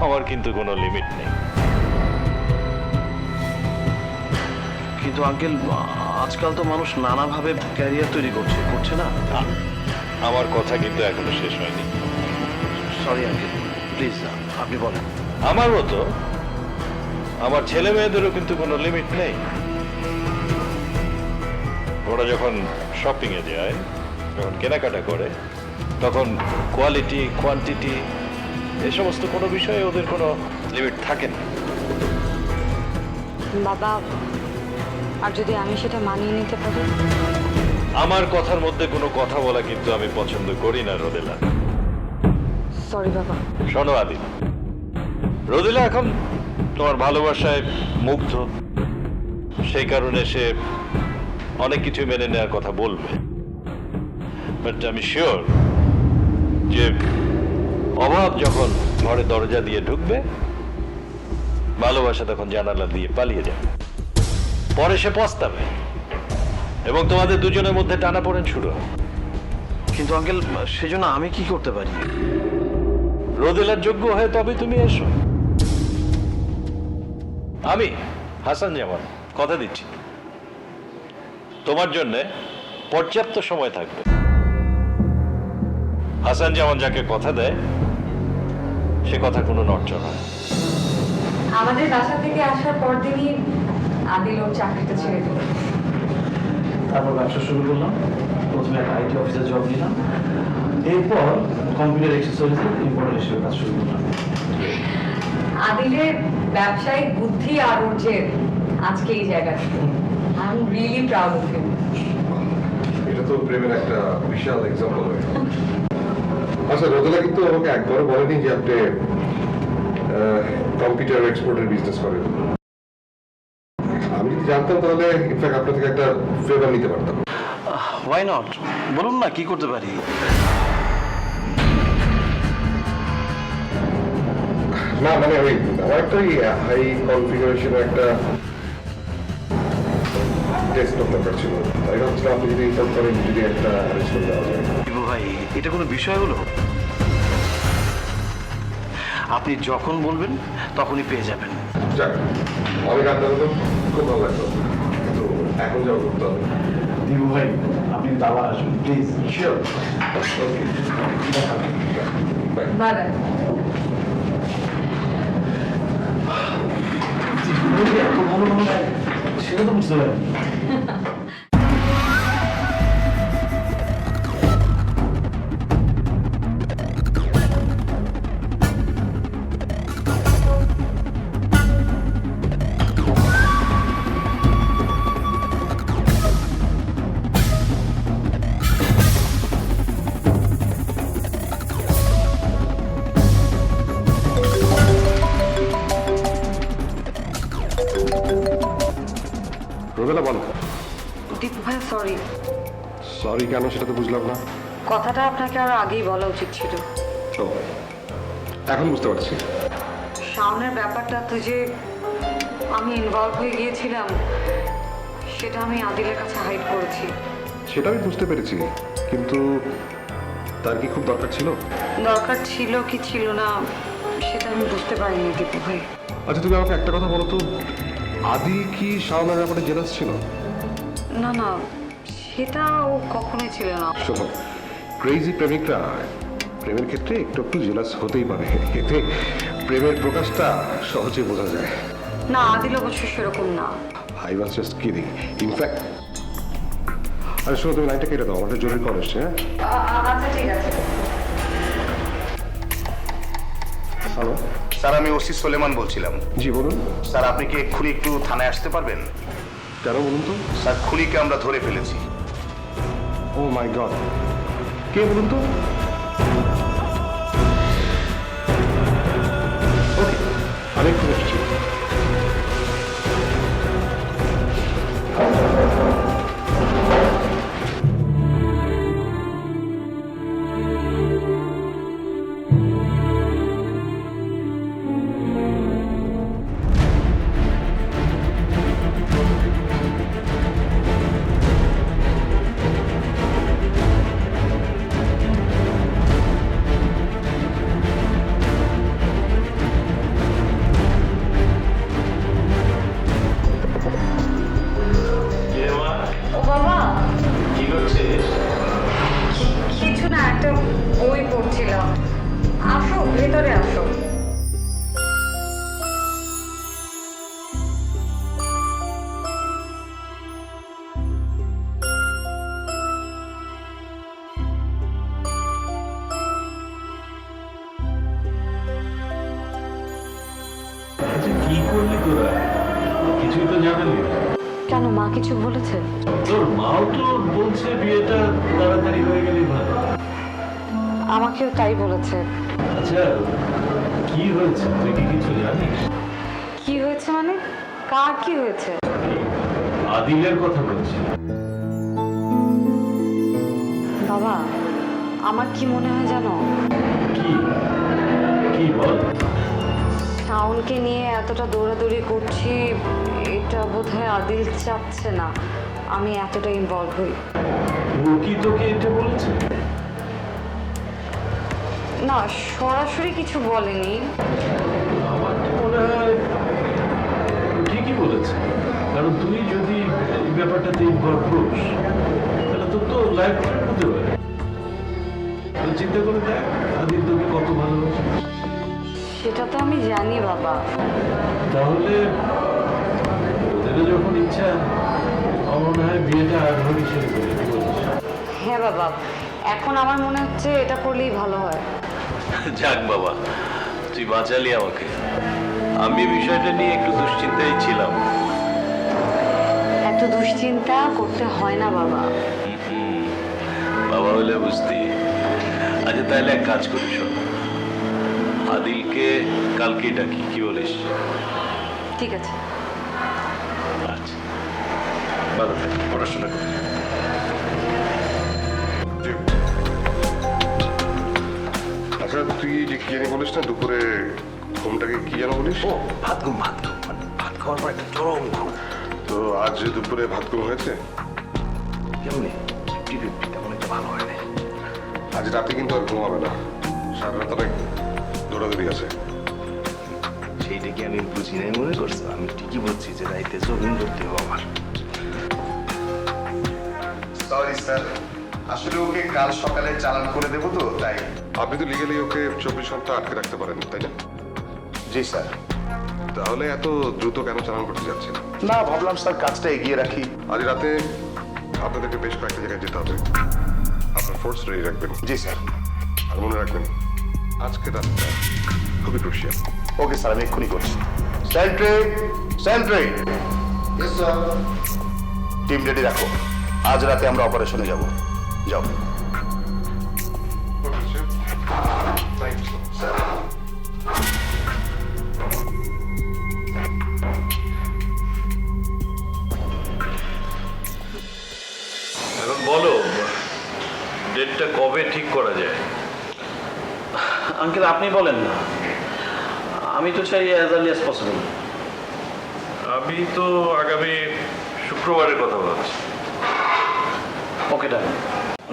আমার কিন্তু কোনো লিমিট নেই। কিন্তু আঙ্কেল, আজকাল তো মানুষ নানাভাবে ক্যারিয়ার তৈরি করছে না? আমার কথা কিন্তু এখনো শেষ হয়নি। সরি আঙ্কেল, প্লিজ আপনি বলেন। আমার মতো আমার ছেলে মেয়েদেরও কিন্তু কোনো লিমিট নেই। ওরা যখন শপিং এ যায়, যখন কেনাকাটা করে, তখন কোয়ালিটি কোয়ান্টিটি এই সমস্ত কোনো বিষয়ে ওদের কোনো লিমিট থাকে না। বাবা, আর যদি আমি সেটা মানিয়ে নিতে পারি? আমার কথার মধ্যে কোনো কথা বলা কিন্তু আমি পছন্দ করি না রোদেলা। সরি বাবা। শোনো আদিল, রোদেলা এখন তোমার ভালোবাসায় মুগ্ধ, সেই কারণে সে অনেক কিছু মেনে নেওয়ার কথা বলবে। বাট আমি শিওর যে অভাব যখন ঘরে দরজা দিয়ে ঢুকবে, ভালোবাসা তখন জানালা দিয়ে পালিয়ে যাবে। পরে সে পস্তাবে এবং তোমাদের দুজনের মধ্যে টানাপোড়েন শুরু হবে। কিন্তু আঙ্কেল, সেজন্য আমি কি করতে পারি? রোদেলার যোগ্য হয়ে তবে তুমি এসো। আমি হাসান জামান কথা দিচ্ছি, তোমার জন্য পর্যাপ্ত সময় থাকবে। হাসান জামান যাকে কথা দেয় সে কথা কোনো নড়চড় হয়। আমাদের বাসা থেকে আসার পর দিনই আদিল ওর চাকরিটা ছেড়ে দিল। তারপর ব্যবসা শুরু করলাম। প্রথমে একটা আইটি অফিসে জব নিলাম, এরপর কম্পিউটার এক্সেসরিজের ইম্পোর্টার হিসেবে কাজ শুরু করলাম। আদিলের ব্যবসায়িক বুদ্ধি আর ওর যে আজকে এই জায়গাটা, I am really proud of him. এটা তো প্রেমের একটা বিশাল এক্সাম্পল হয়। আচ্ছা, রোদেলা কিন্তু আমাকে একবারও বলেনি যে আপনি কম্পিউটার এক্সপোর্টের বিজনেস করেন। আমি যদি জানতাম তাহলে ইনফ্যাক্ট আপনার থেকে একটা ফেভার নিতে পারতাম। হোয়াই নট, বলুন না কি করতে পারি। না মানে ওই আমার একটা হাই কনফিগারেশনের একটা ডেস্কটপ দরকার ছিল, তাই ভাবছিলাম আপনি যদি ইনফর্ম করেন যদি একটা অ্যারেঞ্জ করে দেওয়া যায়। দিবু ভাই, এটা কোনো বিষয় হলো? আপনি যখন বলবেন তখনই পেয়ে যাবেন। যাক, অনেক আড্ডা হলো, খুব ভালো লাগলো, কিন্তু এখন যাওয়া করতে হবে। দিবু ভাই, আপনি কিন্তু আবার আসুন প্লিজ। Sure, okay, by. বাবা, এত ভালো মানুষ সেটা তো বুঝতে পারেন। রোদেলা বলো। দীপু ভাই সরি। সরি কেন সেটা তো বুঝলাম না। কথাটা আপনাকে আরো আগেই বলা উচিত ছিল। ও, এখন বুঝতে পারছি। শাওনের ব্যাপারটা তো যে আমি ইনভলভ হয়ে গিয়েছিলাম, সেটা আমি আদিলের কাছে হাইড করেছি। সেটা আমি বুঝতে পেরেছি, কিন্তু তার কি খুব দরকার ছিল? দরকার ছিল কি ছিল না সেটা আমি বুঝতে পারিনি দীপু ভাই। আচ্ছা, তুমি আমাকে একটা কথা বলো তো, আদি কি শাওনের ব্যাপারে জেলাস ছিল? না না, সেটা ও কখনোই ছিল না। শোনো, ক্রেজি প্রেমিকরা প্রেমের ক্ষেত্রে একটু একটু জেলাস হতেই পারে, এতে প্রেমের প্রকাশটা সহজে বোঝা যায়। না, আদিল অবশ্য সেরকম না। I was just kidding in fact. আরে শোনো, তুমি লাইনটা কেটে দাও, আমাদের জরুরি কল এসছে। হ্যাঁ, আচ্ছা ঠিক আছে। হ্যালো, স্যার আমি ওসি সোলেমান বলছিলাম। জি বলুন। স্যার আপনি কি এক্ষুনি একটু থানায় আসতে পারবেন? কেন বলুন তো? স্যার খুনিকে আমরা ধরে ফেলেছি। ও মাই গড, কে বলুন তো? ওকে, আমি একটু এসেছি। আচ্ছা কি করলি তোরা কিছুই তো জানালি না। কেন মা কিছু বলেছে? তোর মাও তো বলছে বিয়েটা তাড়াতাড়ি হয়ে গেলে ভালো। আমাকেও তাই বলেছে। আচ্ছা কি হয়েছে তুই কি কিছু জানিস? কি হয়েছে মানে? কার কি হয়েছে? আদিলের কথা বলছি। বাবা, আমার কি মনে হয় জানো? কি কি বল? শাওনকে নিয়ে এতটা দৌড়াদৌড়ি করছি, এটা বোধহয় আদিল চাচ্ছে না আমি এতটা ইনভলভ হই। ও কি তোকে এটা বলেছে? না, সরাসরি কিছু বলেনি। আমার তো মনে হয় ঠিকই বলেছে, কারণ তুই যদি এই ব্যাপারটাতে ইনভলভ হোস তাহলে তোর তো লাইফ ফ্রেন্ড হতে পারে। তো চিন্তা করে দেখ আদিল তোকে কত ভালোবাসে। সেটা তো আমি জানি বাবা। তাহলে ওদেরও যখন ইচ্ছা আমার মনে হয় বিয়েটা আর ঘড়ি শেষ করে কি বলিস? হ্যাঁ বাবা, এখন আমার মনে হচ্ছে এটা করলেই ভালো হয়। যাক বাবা, তুই বাঁচালি আমাকে। আমি বিষয়টা নিয়ে একটু দুশ্চিন্তায় ছিলাম। এত দুশ্চিন্তা করতে হয় না বাবা। বাবা হলে বুঝতি। আচ্ছা তাহলে এক কাজ করি, শোন, আদিলকে কালকে ডাকি, কি বলিস? ঠিক আছে। আচ্ছা ভালো থাক, পড়াশোনা করি। আচ্ছা তুই যে কি জানি বলিস না দুপুরে ঘুমটাকে কি যেন বলিস? ও ভাত ঘুম মানে ভাত খাওয়ার পর একটা চরম ঘুম। তো আজ যে দুপুরে ভাত ঘুম হয়েছে? কেমনি 50-50 তেমন একটা ভালো হয় না। আজ রাতে কিন্তু আর ঘুম হবে না, সারা রাত অনেক দৌড়াদৌড়ি আছে। সেইটা কি আমি বুঝি নাই মনে করছো? আমি ঠিকই বলছি যে রাইতে জগিং করতে হবে আমার। সরি স্যার, আসলে ওকে কাল সকালে চালান করে দেবো তো তাই। আপনি তো লিগেলি ওকে 24 ঘন্টা আটকে রাখতে পারেন, তাই না? জি স্যার। তাহলে এত দ্রুত কেন চালান করতে যাচ্ছেন? না, ভাবলাম স্যার কাজটা এগিয়ে রাখি। আজ রাতে আপনাদেরকে বেশ কয়েকটা জায়গায় যেতে হবে। আপনার ফোর্স রেডি রাখবেন। জি স্যার। আর মনে রাখবেন আজকে রাতটা খুবই ক্রুশিয়াল। ওকে স্যার, আমি এক্ষুনি করছি। সেন্ট্রি সেন্ট্রি, টিম রেডি রাখো, আজ রাতে আমরা অপারেশনে যাব। যাও স্যার। এখন বলো ডেটটা কবে ঠিক করা যায়? আঙ্কেল আপনি বলেন না, আমি তো চাই অ্যাজ আর্লি অ্যাজ পসিবল। আমি তো আগামী শুক্রবারের কথা ভাবছি। ওকে ডান।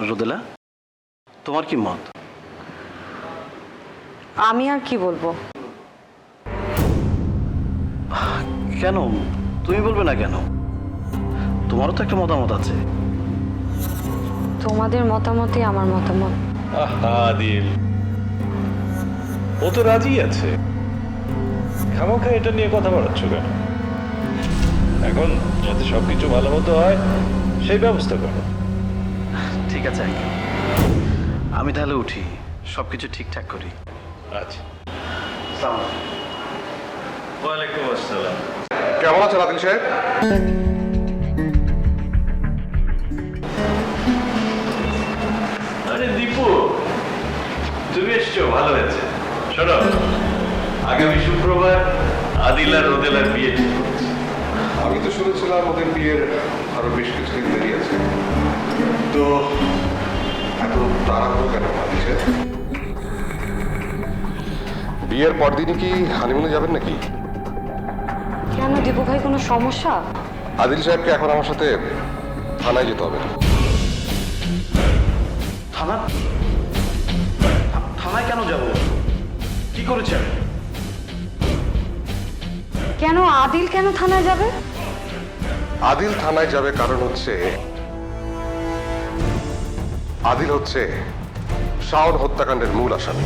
রোদেলা, তোমার কি মত? আমি আর কি বলবো? কেন তুমি বলবে না কেন? তোমারও তো একটা মতামত আছে। তোমাদের মতামতই আমার মতামত। আহা দিল, ও তো রাজি আছে, খামাখা এটা নিয়ে কথা বাড়াচ্ছ কেন? এখন যাতে সবকিছু ভালো মতো হয় সেই ব্যবস্থা করো। ঠিক আছে আঙ্কেল, আমি তাহলে উঠি, সবকিছু ঠিকঠাক করি। আচ্ছা, ওয়ালাইকুম আসসালাম। কেমন আছেন আদিল সাহেব? আরে দীপু, তুমি এসছো, ভালো হয়েছে। শোনো, আগামী শুক্রবার আদিল আর রোদেলার বিয়ে ঠিক হচ্ছে। আমি তো শুনেছিলাম ওদের বিয়ের আরো বেশ কিছুদিন দেরি আছে, তো এত তাড়াহুড়ো কেন আদিল সাহেব? বিয়ের পরদিনই কি হানিমুনে যাবেন নাকি? কেন দীপু ভাই, কোনো সমস্যা? আদিল সাহেবকে এখন আমার সাথে থানায় যেতে হবে। থানা? থানায় কেন যাব? কি করেছে আমি? কেন আদিল কেন থানায় যাবে? আদিল থানায় যাবে কারণ হচ্ছে আদিল হচ্ছে শাওন হত্যাকাণ্ডের মূল আসামি।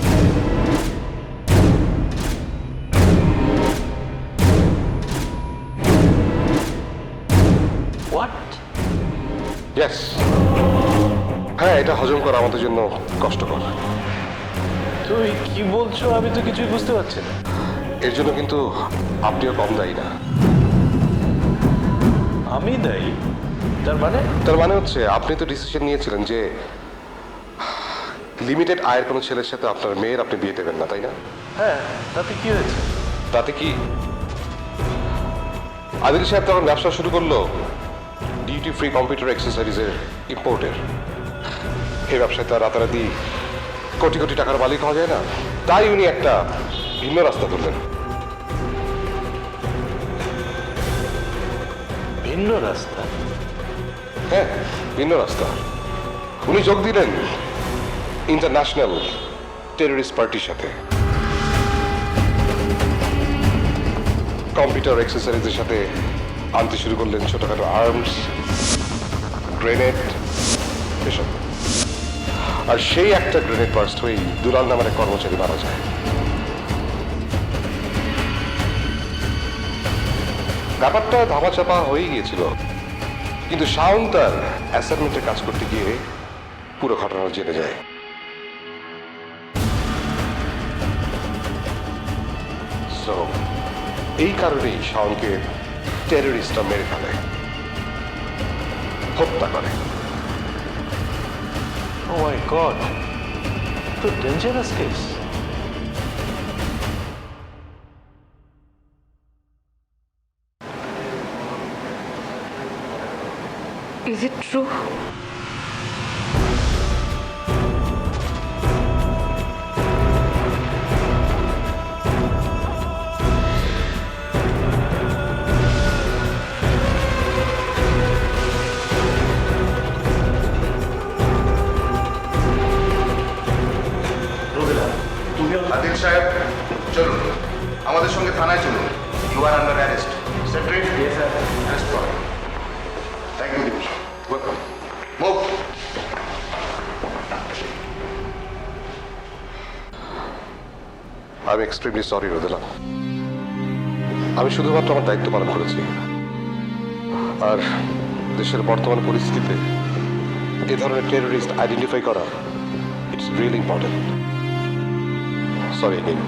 হোয়াট? ইয়েস, হ্যাঁ, এটা হজম করা আমাদের জন্য কষ্টকর। তুই কি বলছো? আমি তো কিছুই বুঝতে পারছি না। এর জন্য কিন্তু আপনিও কম দায়ী না। আমি দায়ী? তার মানে হচ্ছে আপনি তো ডিসিশন নিয়েছিলেন যে লিমিটেড আয়ের কোনো ছেলের সাথে আপনার মেয়ের আপনি বিয়ে দেবেন না, তাই না? হ্যাঁ, তাতে কি হয়েছে? তাতে কি আদিল সাহেব তখন ব্যবসা শুরু করলো ডিউটি ফ্রি কম্পিউটার অ্যাক্সেসরিজের ইম্পোর্টের। এই ব্যবসায় তো আর রাতারাতি কোটি কোটি টাকার মালিক হওয়া যায় না, তাই উনি একটা ভিন্ন রাস্তা ধরলেন। ভিন্ন রাস্তা? হ্যাঁ, ভিন্ন রাস্তা। উনি যোগ দিলেন ইন্টারন্যাশনাল টেররিস্ট পার্টির সাথে। কম্পিউটার অ্যাক্সেসরিজের সাথে আনতে শুরু করলেন ছোটখাটো আর্মস, গ্রেনেড, এসব। আর সেই একটা গ্রেনেড বার্স্ট হয়েই দুলাল নামের এক কর্মচারী মারা যায়। ব্যাপারটা ধামাচাপা হয়ে গিয়েছিল, কিন্তু শাওন তার অ্যাসাইনমেন্টের কাজ করতে গিয়ে পুরো ঘটনা জেনে যায়। সো এই কারণেই শাওনকে টেররিস্টরা মেরে ফেলে, হত্যা করে। ও মাই গড, তো dangerous case. Is it true? Adil সাহেব, চলুন আমাদের সঙ্গে থানায় চলুন। You are under arrest. Secretary, arrest করুন। থ্যাংক ইউ দিবস। Welcome. Move. I am extremely sorry Rodela. আমি শুধুমাত্র আমার দায়িত্ব পালন করেছি, আর দেশের বর্তমান পরিস্থিতিতে এ ধরনের টেররিস্ট আইডেন্টিফাই করা it's really important. Sorry again.